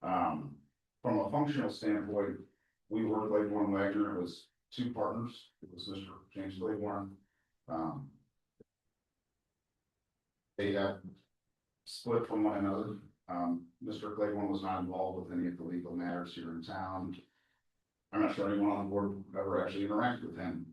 From a functional standpoint, we were Claiborne Wagner. It was two partners. It was Mr. James Claiborne. They have split from one another. Mr. Claiborne was not involved with any of the legal matters here in town. I'm not sure anyone on the board ever actually interacted with him.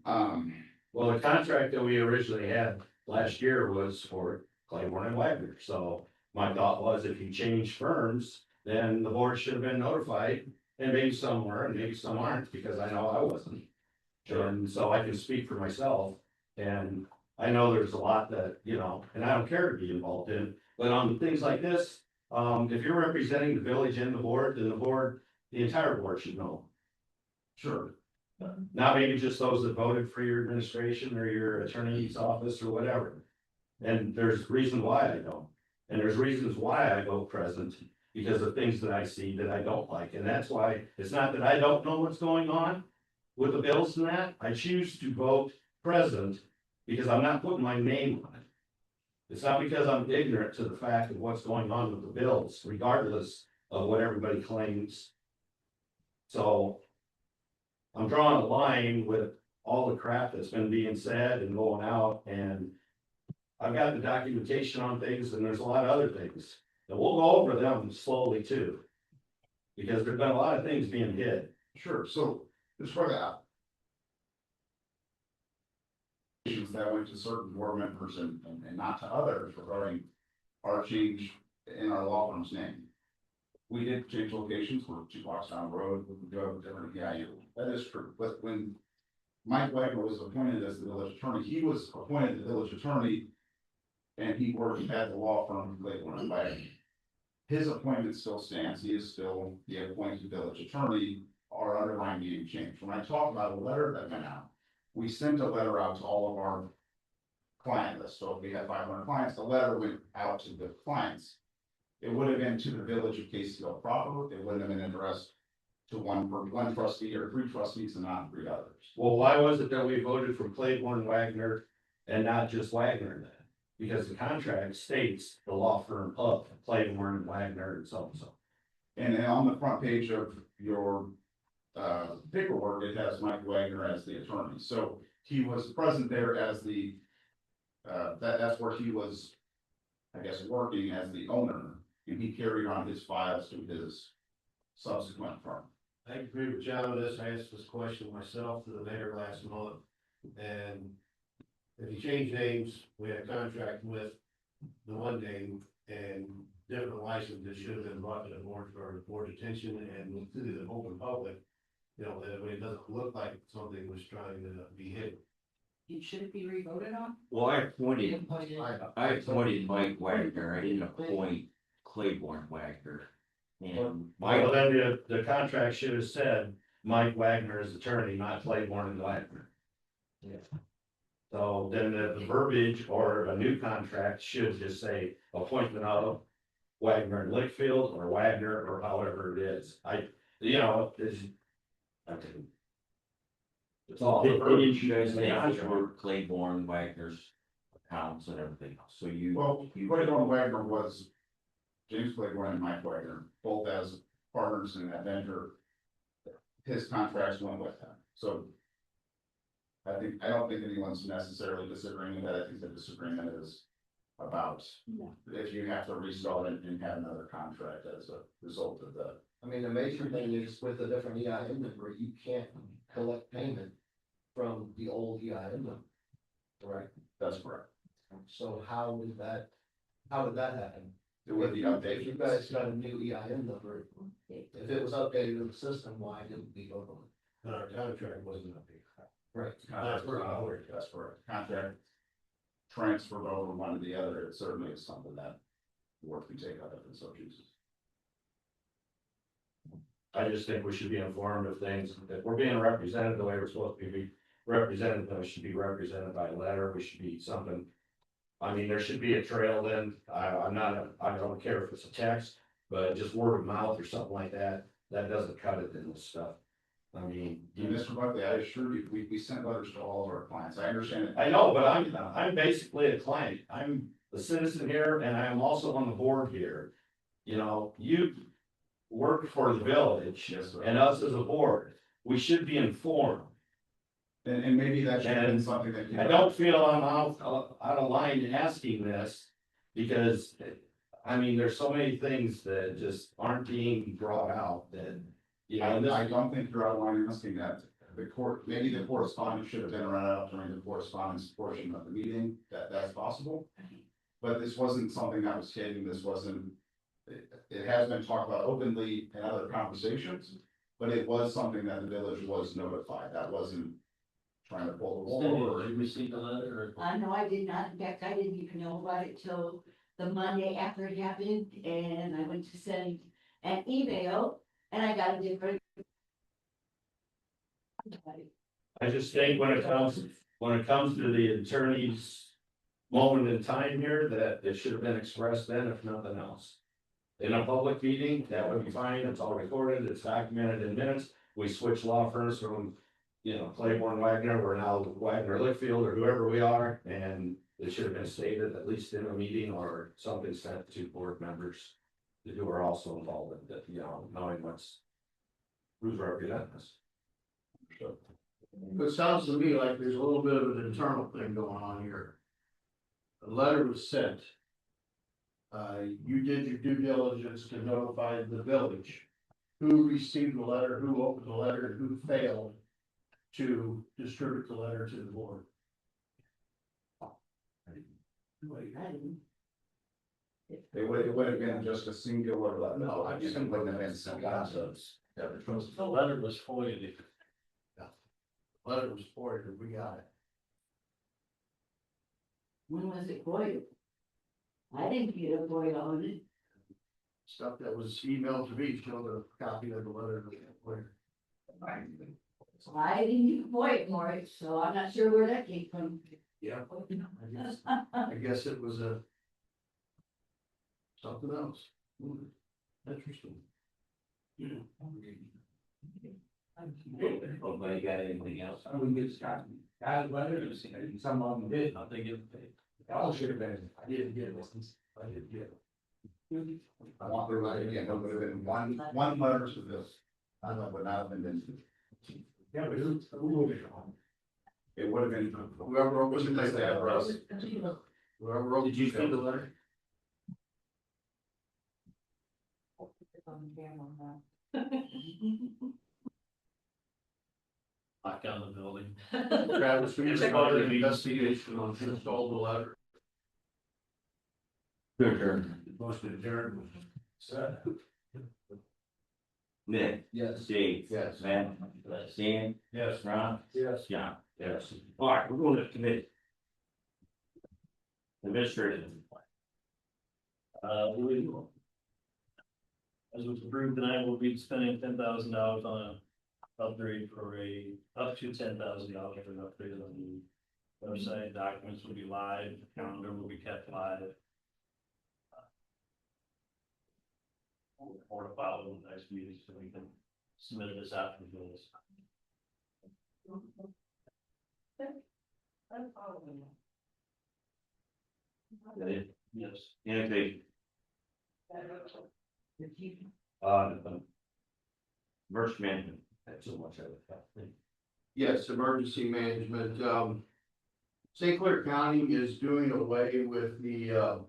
Well, the contract that we originally had last year was for Claiborne and Wagner. So my thought was if you change firms, then the board should have been notified, and maybe some were and maybe some aren't, because I know I wasn't. And so I can speak for myself, and I know there's a lot that, you know, and I don't care to be involved in, but on things like this, if you're representing the village and the board, then the entire board should know. Sure. Not maybe just those that voted for your administration or your attorney's office or whatever. And there's reasons why I don't, and there's reasons why I vote present, because of things that I see that I don't like. And that's why it's not that I don't know what's going on with the bills and that. I choose to vote present because I'm not putting my name on it. It's not because I'm ignorant to the fact of what's going on with the bills, regardless of what everybody claims. So I'm drawing a line with all the crap that's been being said and going out, and I've got the documentation on things, and there's a lot of other things. And we'll go over them slowly too, because there's been a lot of things being hid. Sure. So just for that, correspondence that went to certain board members and not to others regarding our change in our law firm's name. We did change locations, we're 2 blocks down the road, we do have a different EIU, that is true, but when Mike Wagner was appointed as the village attorney, he was appointed the village attorney. And he worked at the law firm Claiborne and Wagner. His appointment still stands, he is still the appointed village attorney, our underlying name changed. When I talk about a letter that went out, we sent a letter out to all of our client list, so if we had 500 clients, the letter went out to the clients. It would have been to the village of Caseyville proper, it wouldn't have been addressed to one trustee or 3 trustees and not 3 others. Well, why was it that we voted for Claiborne Wagner and not just Wagner then? Because the contract states the law firm of Claiborne and Wagner and so and so. And then on the front page of your paperwork, it has Mike Wagner as the attorney, so he was present there as the that's where he was, I guess, working as the owner, and he carried on his files to his subsequent firm. I agree with John on this. I asked this question myself to the mayor last month. And if you change names, we had a contract with the one name and different licenses should have been brought to the board attention and to the open public. You know, that way it doesn't look like something was trying to be hidden. Should it be re-voted on? Well, I appointed Mike Wagner, I didn't appoint Claiborne Wagner. And Well, Mike, then the contract should have said Mike Wagner is attorney, not Claiborne and Wagner. Yeah. So then the verbiage or a new contract should just say appointment of Wagner and Lickfield or Wagner or however it is. It's all. did you guys make sure Claiborne Wagner's accounts and everything else, so you. Well, Claiborne Wagner was James Claiborne and Mike Wagner, both as partners in that venture. His contracts went with him, so. I don't think anyone's necessarily disagreeing with that, I think the disagreement is about if you have to restart and have another contract as a result of that. I mean, the major thing is with a different EIN number, you can't collect payment from the old EIN number. Right, That's correct. so how did that happen? With the If you update, guys got a new EIN number, if it was updated in the system, why didn't we go on it? And our contract wasn't updated. Right. that's correct, contract transferred over one to the other, it certainly is something that the board can take out if it so chooses. I just think we should be informed of things, if we're being represented the way we're supposed to be represented, then we should be represented by letter, we should be something. I mean, there should be a trail then, I don't care if it's a text, but just word of mouth or something like that, that doesn't cut it in this stuff. I mean, Mr. Buckley, I assure you, we sent letters to all of our clients, I understand it. I know, but I'm basically a client, I'm a citizen here and I am also on the board here. You know, you work for the village Yes, sir. and us as a board, we should be informed. And maybe that should have been something that. I don't feel I'm out of line asking this, because, I mean, there's so many things that just aren't being brought out that, you know. I don't think you're out of line asking that. The maybe the correspondence should have been read out during the correspondence portion of the meeting, that's possible. But this wasn't something that was hidden, this wasn't, it has been talked about openly in other conversations. But it was something that the village was notified, that wasn't trying to pull the wool over. Did you receive a letter or? No, I did not. In fact, I didn't even know about it till the Monday after it happened, and I went to send an email, and I got a different. I just think when it comes to the attorney's moment in time here, that it should have been expressed then, if nothing else. In a public meeting, that would be fine, it's all recorded, it's documented in minutes, we switch law firms from, you know, Claiborne Wagner, we're now Wagner Lickfield or whoever we are, and it should have been stated at least in a meeting or something sent to board members who are also involved in that, you know, knowing who's representing us. It sounds to me like there's a little bit of an internal thing going on here. A letter was sent. You did your due diligence to notify the village. Who received the letter, who opened the letter, and who failed to distribute the letter to the board? It would have been just a singular letter. No, I just wouldn't have been some concepts. The letter was forwarded. Letter was forwarded, we got it. When was it voided? I didn't get a void on it. Stuff that was emailed to me showed a copy of the letter. I didn't get a void for it, so I'm not sure where that came from. Yeah. I guess it was a. Something else. Interesting. Nobody got anything else? I wouldn't get Scott. Some of them did. Not they get paid. I should have been. I didn't get it. I didn't get it. I want to write again, there would have been one letter to this. I know, would not have been. Yeah, but who would it on? It would have been whoever wrote was the address. Whoever wrote. Did you see the letter? Lock down the building. Travis, we started an investigation on who stole the letter. Most adjourned was said. Nick. Yes. Dave. Yes. Matt. Stan. Yes. Ron. Yes. John. Yes. All right, we're going to committee. Administrative. As was approved tonight, we'll be spending $10,000 on a upgrade for up to $10,000 for an upgrade on the website. Documents will be live, calendar will be kept live. Or to follow the next meeting so we can submit it as after the rules. Yes. Anything? Emergency management. That's so much of it. Yes, emergency management, St. Clair County is doing away with the,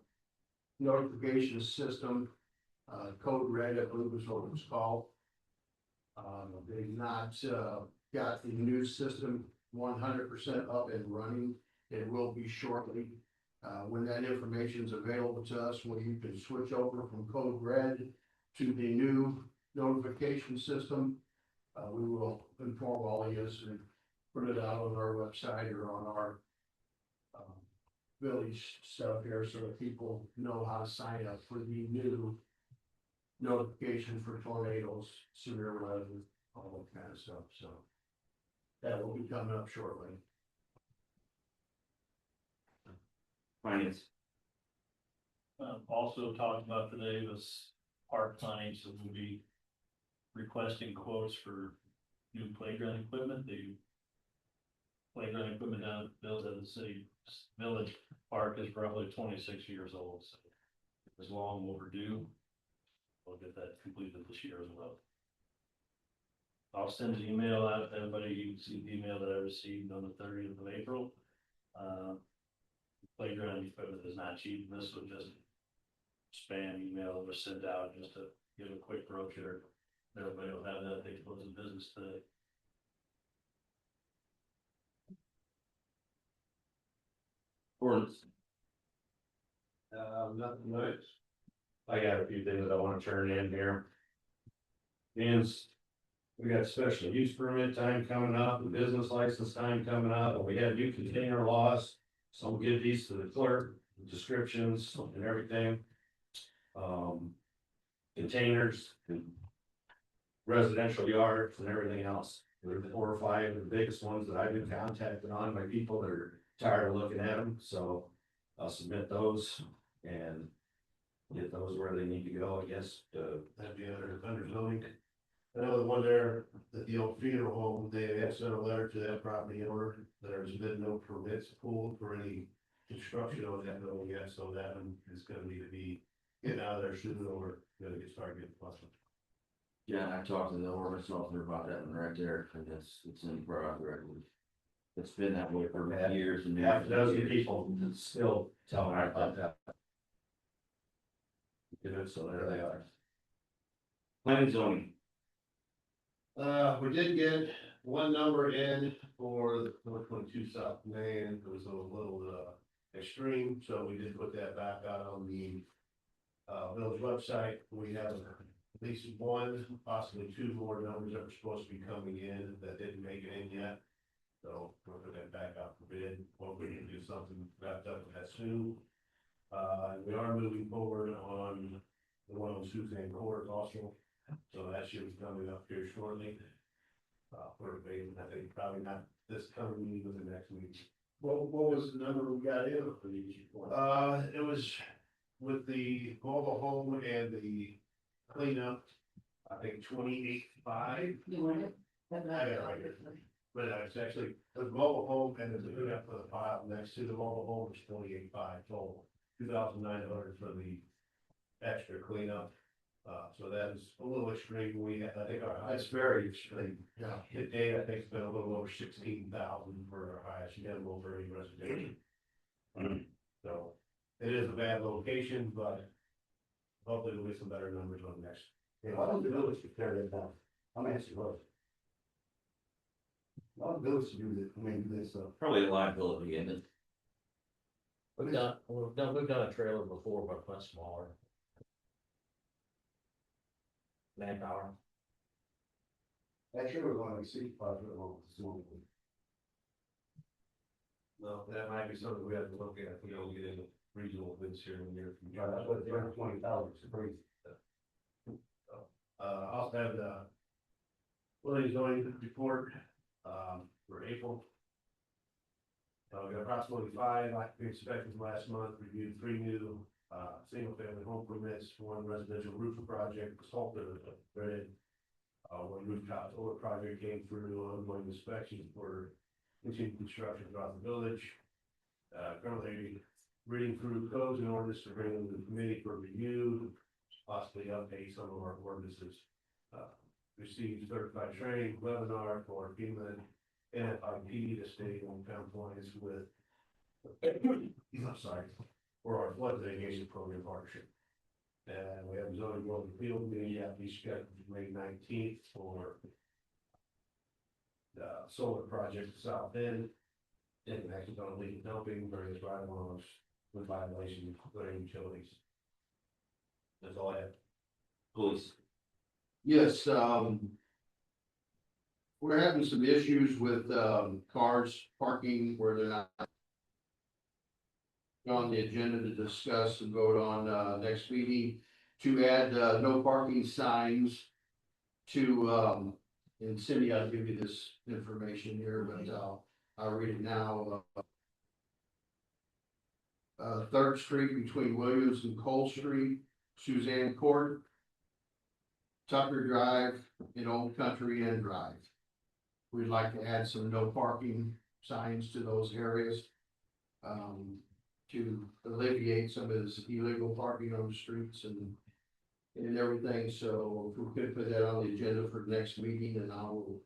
notification system. Code Red, I believe is what it was called. They've not, got the new system 100% up and running. It will be shortly. When that information is available to us, when you can switch over from Code Red to the new notification system, we will inform all of you and put it out on our website or on our village stuff here so that people know how to sign up for the new notification for tornadoes, severe weather, all that kind of stuff. So that will be coming up shortly. Finance. Also talked about today was park planning, so we'll be requesting quotes for new playground equipment. The playground equipment down built at the city village park is roughly 26 years old, so it's long overdue. We'll get that completed this year as well. I'll send an email out to everybody. You can see the email that I received on the 30th of April. Playground equipment is not cheap. This was just spam email that was sent out just to give a quick brochure. Everybody will have that. They close the business today. Ordinance. Nothing much. I got a few things I want to turn in here. And we got special use permit time coming up, and business license time coming up, and we have new container laws. So we'll give these to the clerk, descriptions and everything. Containers and residential yards and everything else. There are 4 or 5 of the biggest ones that I've been contacted on by people that are tired of looking at them, so I'll submit those and get those where they need to go, I guess. That'd be under zoning. I know the one there at the old funeral home, they have sent a letter to that property owner. There's been no permits pulled for any construction on that building yet, so that one is gonna need to be getting out of there soon or gonna get started getting busted. Yeah, I talked to the ordinance officer about that one right there, and it's in progress. It's been that way for years and Half a years. dozen people that still tell me about that. You know, so there they are. Planning zoning. We did get one number in for the 422 South Main. There was a little extreme, so we did put that back out on the village website. We have at least one, possibly two more numbers that were supposed to be coming in that didn't make it in yet. So we'll put that back out for bid, hopefully we can do something wrapped up with that soon. We are moving forward on the one on Suzanne Court also, so that should be coming up here shortly. For bid, I think probably not this coming meeting, but the next meeting. What was the number we got in for these? It was with the mobile home and the cleanup, I think 28.5. You want it? I got it right here. But it's actually, the mobile home and the cleanup for the pile next to the mobile home is 28.5 total, 2,900 for the extra cleanup. So that is a little extreme. We had, I think our highest. That's very extreme. Yeah, to date, I think it's been a little over 16,000 for our highest minimal for any residential. So it is a bad location, but hopefully we'll get some better numbers on the next. Yeah, why don't the village tear that down? I'm asking what. Why don't the village do this, do this, Probably a liability, isn't it? We've done a trailer before, but much smaller. Manpower. that sure was only 65 foot long. Well, that might be something we have to look at if we don't get into regional bids here in the near future. Yeah, that's what 320,000 is crazy. Also have the Williams zoning report, for April. We got approximately 5 occupancy inspections last month, reviewed 3 new, single family home permits, 1 residential roof project, consulted, graded. 1 rooftop solar project came through, ongoing inspections for continued construction throughout the village. Currently reading through codes and ordinances to bring them to the committee for review, possibly update some of our ordinances. Received certified training webinar for FEMA NFIP to stay in compliance with, I'm sorry, for our flood mitigation program partnership. And we have a zoning board of appeal meeting at the scheduled May 19th for the solar project South End. And actions on leak dumping, various right alongs with violations of their utilities. That's all I have. Police. Yes, we're having some issues with, cars parking where they're not on the agenda to discuss and vote on, next meeting to add, no parking signs to, and Cindy, I'll give you this information here, but, I'll read it now. 3rd Street between Williams and Cole Street, Suzanne Court, Tucker Drive, and Old Country Inn Drive. We'd like to add some no parking signs to those areas. To alleviate some of this illegal parking on the streets and everything, so if we could put that on the agenda for the next meeting, and I will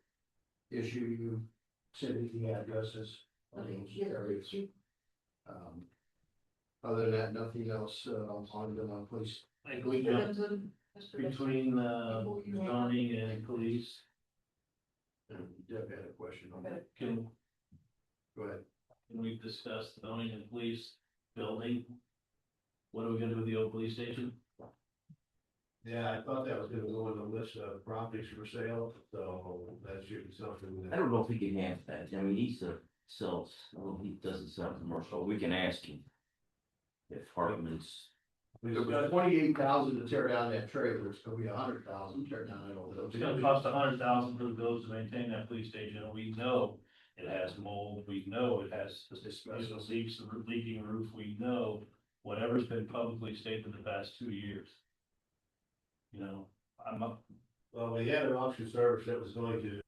issue you, Cindy, the addresses of those areas. Other than that, nothing else, on the police. Between zoning and police, Deb had a question on that. can Go ahead. we discuss zoning and police building? What are we gonna do with the old police station? Yeah, I thought that was gonna go on the list of properties for sale, so that should be something I that. don't know if he can have that. I mean, he sells, well, he doesn't sell commercial. We can ask him. If Hartman's, We've got 28,000 to tear down that trailer, it's gonna be 100,000 to tear down that old. It's gonna cost $100,000 for the village to maintain that police station, and we know it has mold, we know it has leaks, the leaking roof, we know whatever's been publicly stated the past 2 years. You know, I'm up, Well, we had an auction service that was going to.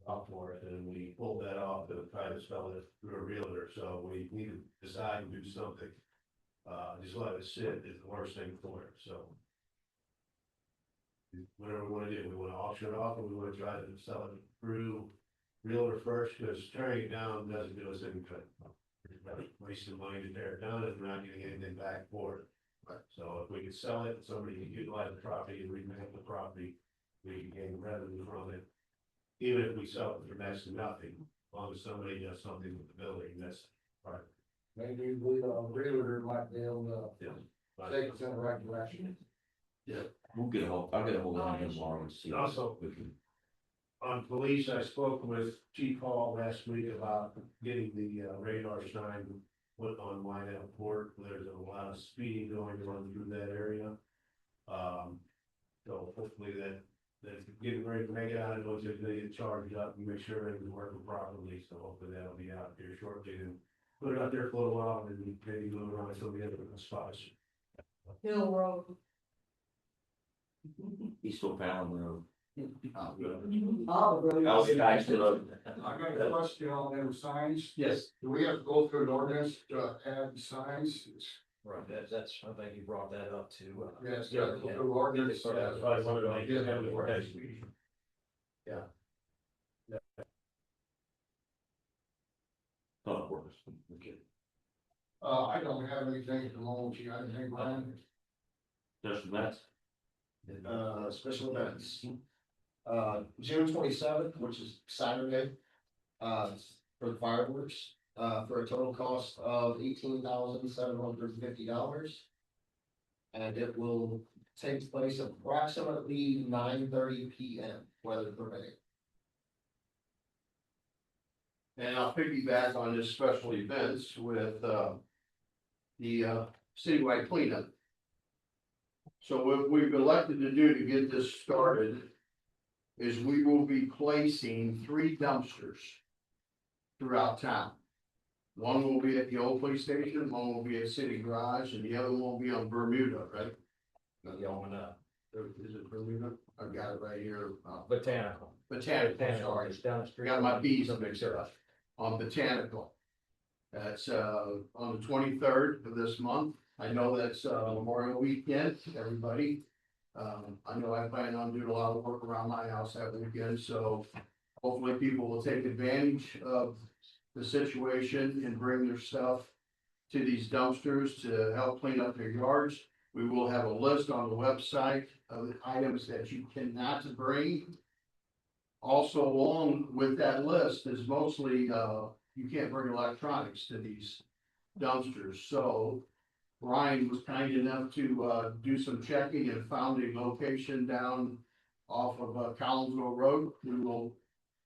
Off for it, and we pulled that off to try to sell it through a realtor, so we need to decide and do something. Just let it sit is the worst thing for it, so. Whatever we wanna do, we wanna auction it off, or we wanna try to sell it through realtor first, because tearing it down doesn't do us any good. Wasting money to tear it down and we're not getting anything back for it. So if we could sell it, somebody can utilize the property and remake the property, we can gain revenue from it. Even if we sell it for next to nothing, as long as somebody does something with the building, that's maybe the realtor might be able to take us in the right direction. We'll get a hold, I'll get a hold of him tomorrow and see. Also- we can- On police, I spoke with Chief Hall last week about getting the radar sign put on Wynette Port. There's a lot of speeding going on through that area. So hopefully that's getting ready to make it out of those, if they get charged up and make sure everything's working properly. So hopefully that'll be out there shortly and put it out there for a little while and then maybe move around some of the other spots. Hill Road. East O'Fallon Road. All the roads. I'll be back to the. I got a question on them signs. Yes. Do we have to go through an ordinance to add signs? Right, that's, I think you brought that up too. Yes, yeah, go through ordinance. Yeah, that's why I wanted to get him to work. Oh, of course. Okay. I don't have anything at the moment, you got anything, Brian? Just that. Special events. June 27th, which is Saturday, for the fireworks, for a total cost of $18,750. And it will take place approximately 9:30 p.m., weather permitting. And I'll piggyback on this special events with, the citywide cleanup. So what we've elected to do to get this started is we will be placing 3 dumpsters throughout town. One will be at the old police station, one will be at City Garage, and the other one will be on Bermuda, right? Going up, Is it Bermuda? I've got it right here. botanical. Botanical, sorry. It's down the I street. got my B's mixed up. On Botanical. That's on the 23rd of this month. I know that's Memorial Weekend, everybody. I know I plan on doing a lot of work around my house that weekend, so hopefully people will take advantage of the situation and bring their stuff to these dumpsters to help clean up their yards. We will have a list on the website of the items that you cannot bring. Also, along with that list is mostly, you can't bring electronics to these dumpsters, so. Ryan was kind enough to, do some checking and found a location down off of, Collinsville Road. We will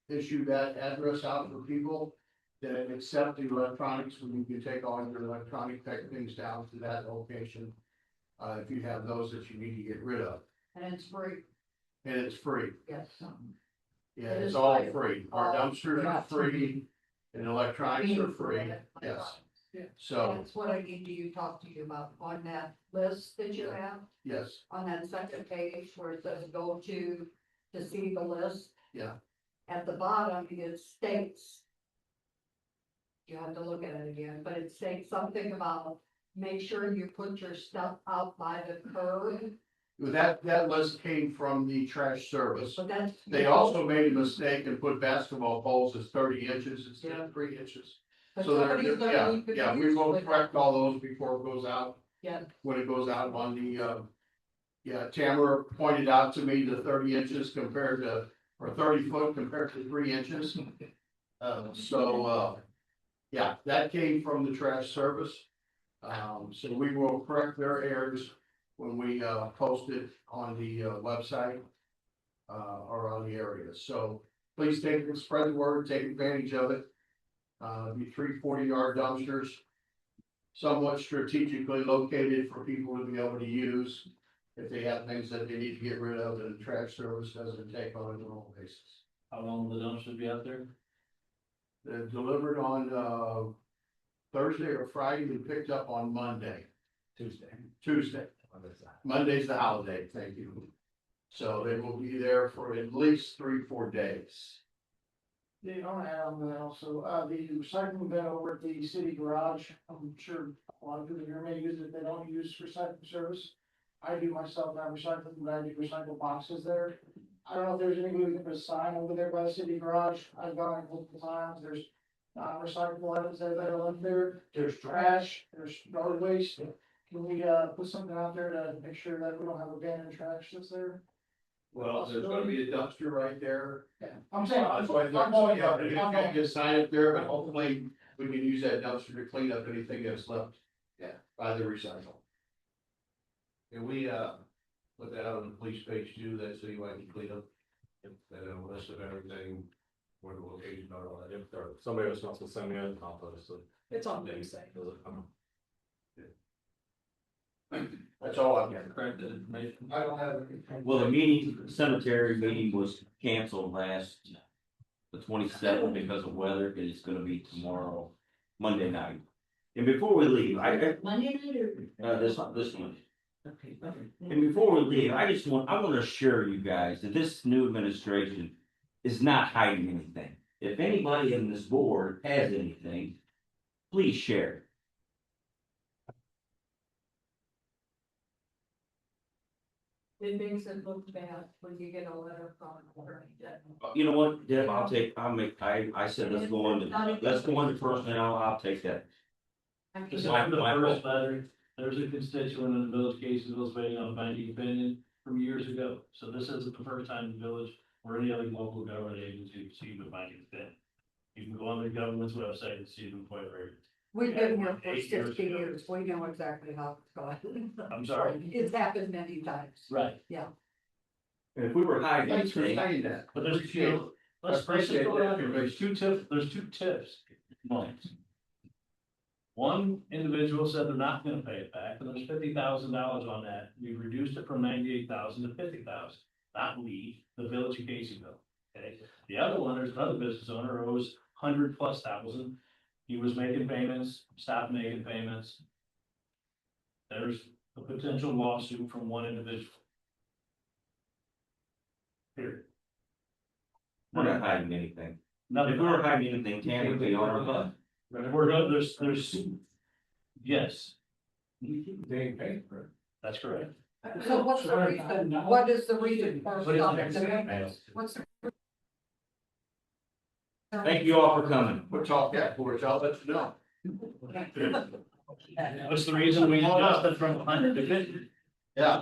issue that address out for people that accept the electronics, when you can take all your electronic type things down to that location. If you have those that you need to get rid of, And it's free, and it's free. yes. Yeah, It it's is all free. free. Our dumpsters are free and electronics are free, yes. So, That's what I need to talk to you about on that list that you have, yes, on that second page where it says go to see the list. yeah, At the bottom, it states. You have to look at it again, but it states something about make sure you put your stuff out by the curb, that list came from the trash service. but that's. They also made a mistake and put basketball poles as 30 inches instead of 3 inches. But So somebody's they're, gonna yeah, need to yeah, we use will with- correct all those before it goes out, Yeah, when it goes out on the, yeah, Tamara pointed out to me the 30 inches compared to, or 30 foot compared to 3 inches. Yeah, that came from the trash service. So we will correct their errors when we, post it on the, website. Or on the area, so please spread the word, take advantage of it. Be 3 40-yard dumpsters. Somewhat strategically located for people to be able to use. If they have things that they need to get rid of, and the trash service doesn't take on a normal basis. How long will the dumpster be out there? They're delivered on, Thursday or Friday and picked up on Monday. Tuesday. Monday's the holiday, thank you. So they will be there for at least 3-4 days. The only add on that also, the recycling bin over at the city garage, I'm sure a lot of people here may use it, they don't use recycling service. I do myself, not recycling, but I do recycle boxes there. I don't know if there's any way we can put a sign over there by the city garage, I've gone there multiple times, there's non-recyclable items that are left there, there's trash, there's yard waste. Can we, put something out there to make sure that we don't have abandoned trash that's there? Well, there's gonna be a dumpster right there. Yeah, I'm saying. That's why, yeah, you can't get a sign up there, but hopefully we can use that dumpster to clean up anything that's left. Yeah. By the recycle. And we, put that on the police page too, that citywide cleanup. And a list of everything, where the locations are, all that. If there, somebody was supposed to send me a compost. It's on the site. That's all I've got. Correct that information. I don't have. Well, the meeting, cemetery meeting was canceled the 27th because of weather, and it's gonna be tomorrow, Monday night. And before we leave, Monday night or? this one. Okay. And before we leave, I want to assure you guys that this new administration is not hiding anything. If anybody in this board has anything, please share. It makes it look bad when you get a letter from her. You know what, Deb, I said, let's go on to personnel, I'll take that. This is the first letter, there's a constituent in the village case that was waiting on a binding opinion from years ago. So this isn't the first time the village or any other local government agency received a binding opinion. You can go on the government's website and see them quite right. We've been here for 8 years 60 ago. years, we know exactly how it's going. I'm sorry. It's happened many times. Right, And if we were hiding Thanks for anything, saying that. but there's two, let's just go down here. There's two tips. One individual said they're not gonna pay it back, and there's $50,000 on that. We reduced it from 98,000 to 50,000. Not we, the village of Caseyville. Okay, the other one, there's another business owner owes 100,000+. He was making payments, stopped making payments. There's a potential lawsuit from one individual. Period. we're not hiding anything. Nothing. If we were hiding anything, Tammy would be on our butt. We're going, there's, yes, They ain't paying for it. that's correct. So what's the reason, what is the reason for But it's stopping next the email. What's the? Thank you all for coming. We'll talk that for it, I'll let you know. What's the reason we adjusted from 100 to 50? Yeah.